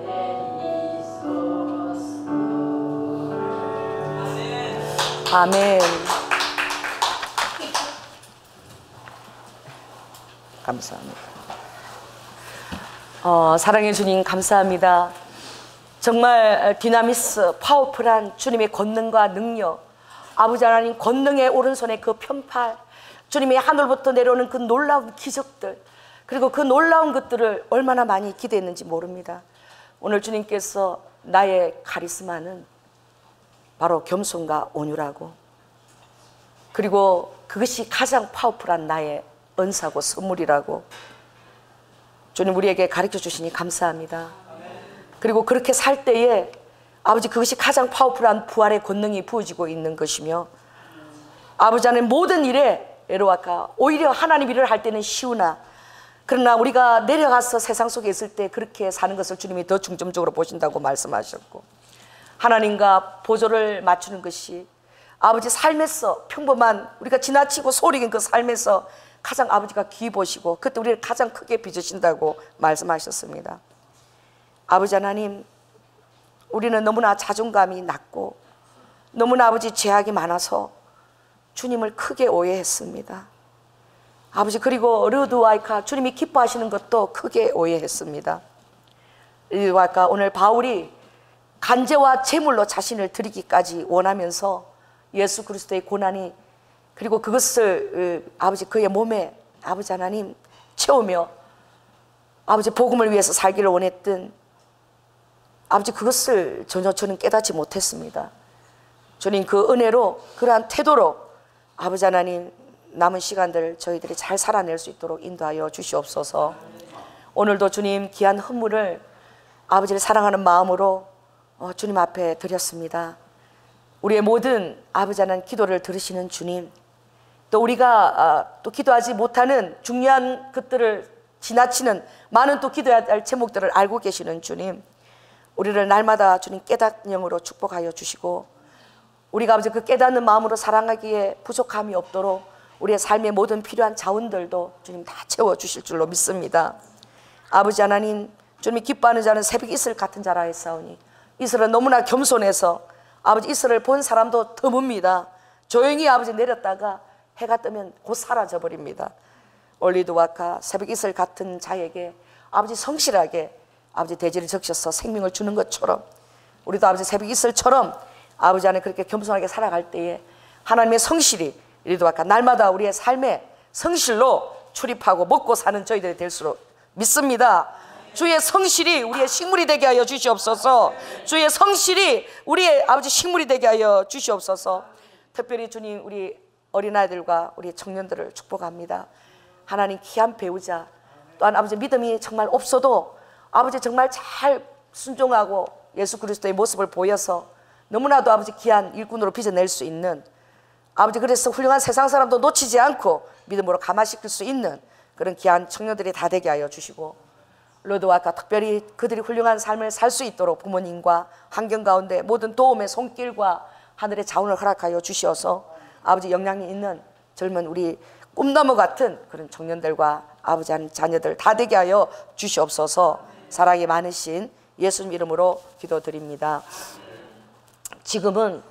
내리소서. 아멘. 감사합니다. 사랑해 주님 감사합니다. 정말 디나미스 파워풀한 주님의 권능과 능력, 아버지 하나님 권능의 오른손에 그 편팔, 주님의 하늘부터 내려오는 그 놀라운 기적들, 그리고 그 놀라운 것들을 얼마나 많이 기대했는지 모릅니다. 오늘 주님께서 나의 카리스마는 바로 겸손과 온유라고, 그리고 그것이 가장 파워풀한 나의 은사고 선물이라고 주님 우리에게 가르쳐 주시니 감사합니다. 그리고 그렇게 살 때에 아버지 그것이 가장 파워풀한 부활의 권능이 부어지고 있는 것이며, 아버지 하나님 모든 일에 에로아카 오히려 하나님 일을 할 때는 쉬우나, 그러나 우리가 내려가서 세상 속에 있을 때 그렇게 사는 것을 주님이 더 중점적으로 보신다고 말씀하셨고, 하나님과 보조를 맞추는 것이 아버지 삶에서 평범한 우리가 지나치고 소홀히 그 삶에서 가장 아버지가 귀히 보시고 그때 우리를 가장 크게 빚으신다고 말씀하셨습니다. 아버지 하나님, 우리는 너무나 자존감이 낮고 너무나 아버지 죄악이 많아서 주님을 크게 오해했습니다. 아버지, 그리고 르드와이카 주님이 기뻐하시는 것도 크게 오해했습니다. 르드와이카 오늘 바울이 간제와 제물로 자신을 드리기까지 원하면서 예수 그리스도의 고난이, 그리고 그것을 아버지 그의 몸에 아버지 하나님 채우며 아버지 복음을 위해서 살기를 원했던 아버지, 그것을 전혀 저는 깨닫지 못했습니다. 주님 그 은혜로 그러한 태도로 아버지 하나님 남은 시간들 저희들이 잘 살아낼 수 있도록 인도하여 주시옵소서. 오늘도 주님 귀한 헌물을 아버지를 사랑하는 마음으로 주님 앞에 드렸습니다. 우리의 모든 아버지 하나님 기도를 들으시는 주님, 또 우리가 또 기도하지 못하는 중요한 것들을 지나치는 많은 또 기도해야 할 제목들을 알고 계시는 주님, 우리를 날마다 주님 깨닫는 영으로 축복하여 주시고, 우리가 아버지 그 깨닫는 마음으로 사랑하기에 부족함이 없도록 우리의 삶의 모든 필요한 자원들도 주님 다 채워주실 줄로 믿습니다. 아버지 하나님, 주님이 기뻐하는 자는 새벽 이슬 같은 자라 했사오니, 이슬은 너무나 겸손해서 아버지 이슬을 본 사람도 드뭅니다. 조용히 아버지 내렸다가 해가 뜨면 곧 사라져 버립니다. 올리드와카 새벽 이슬 같은 자에게 아버지 성실하게 아버지 대지를 적셔서 생명을 주는 것처럼, 우리도 아버지 새벽 이슬처럼 아버지 안에 그렇게 겸손하게 살아갈 때에 하나님의 성실이 올리드와카 날마다 우리의 삶에 성실로 출입하고 먹고 사는 저희들이 될수록 믿습니다. 주의 성실이 우리의 식물이 되게 하여 주시옵소서. 주의 성실이 우리의 아버지 식물이 되게 하여 주시옵소서. 특별히 주님 우리 어린아이들과 우리 청년들을 축복합니다. 하나님 귀한 배우자, 또한 아버지 믿음이 정말 없어도 아버지 정말 잘 순종하고 예수 그리스도의 모습을 보여서 너무나도 아버지 귀한 일꾼으로 빚어낼 수 있는, 아버지 그래서 훌륭한 세상 사람도 놓치지 않고 믿음으로 감화시킬 수 있는 그런 귀한 청년들이 다 되게 하여 주시고, 로드와카 특별히 그들이 훌륭한 삶을 살 수 있도록 부모님과 환경 가운데 모든 도움의 손길과 하늘의 자원을 허락하여 주시어서 아버지 영향이 있는 젊은 우리 꿈나무 같은 그런 청년들과 아버지 한 자녀들 다 되게 하여 주시옵소서. 사랑이 많으신 예수님 이름으로 기도드립니다. 지금은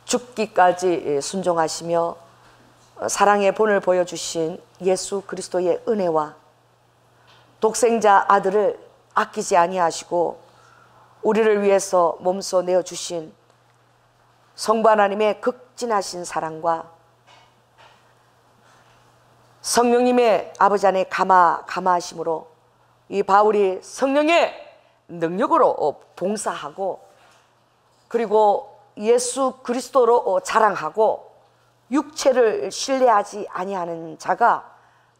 죽기까지 순종하시며 사랑의 본을 보여주신 예수 그리스도의 은혜와 독생자 아들을 아끼지 아니하시고 우리를 위해서 몸소 내어주신 성부 하나님의 극진하신 사랑과 성령님의 아버지 안에 감화하심으로 이 바울이 성령의 능력으로 봉사하고, 그리고 예수 그리스도로 자랑하고 육체를 신뢰하지 아니하는 자가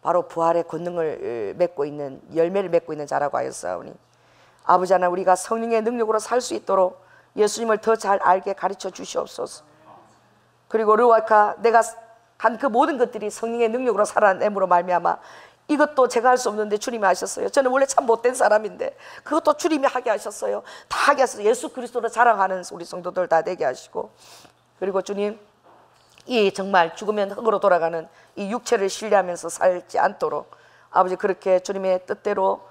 바로 부활의 권능을 맺고 있는, 열매를 맺고 있는 자라고 하였사오니, 아버지 하나님 우리가 성령의 능력으로 살 수 있도록 예수님을 더 잘 알게 가르쳐 주시옵소서. 그리고 르와카 내가 한 그 모든 것들이 성령의 능력으로 살아냄으로 말미암아 이것도 제가 할 수 없는데 주님이 하셨어요. 저는 원래 참 못된 사람인데 그것도 주님이 하게 하셨어요. 다 하게 하셨어요. 예수 그리스도로 자랑하는 우리 성도들 다 되게 하시고, 그리고 주님 이 정말 죽으면 흙으로 돌아가는 이 육체를 신뢰하면서 살지 않도록 아버지 그렇게 주님의 뜻대로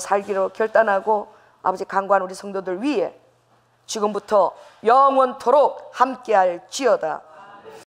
살기로 결단하고 아버지 간구한 우리 성도들 위해 지금부터 영원토록 함께할 지어다.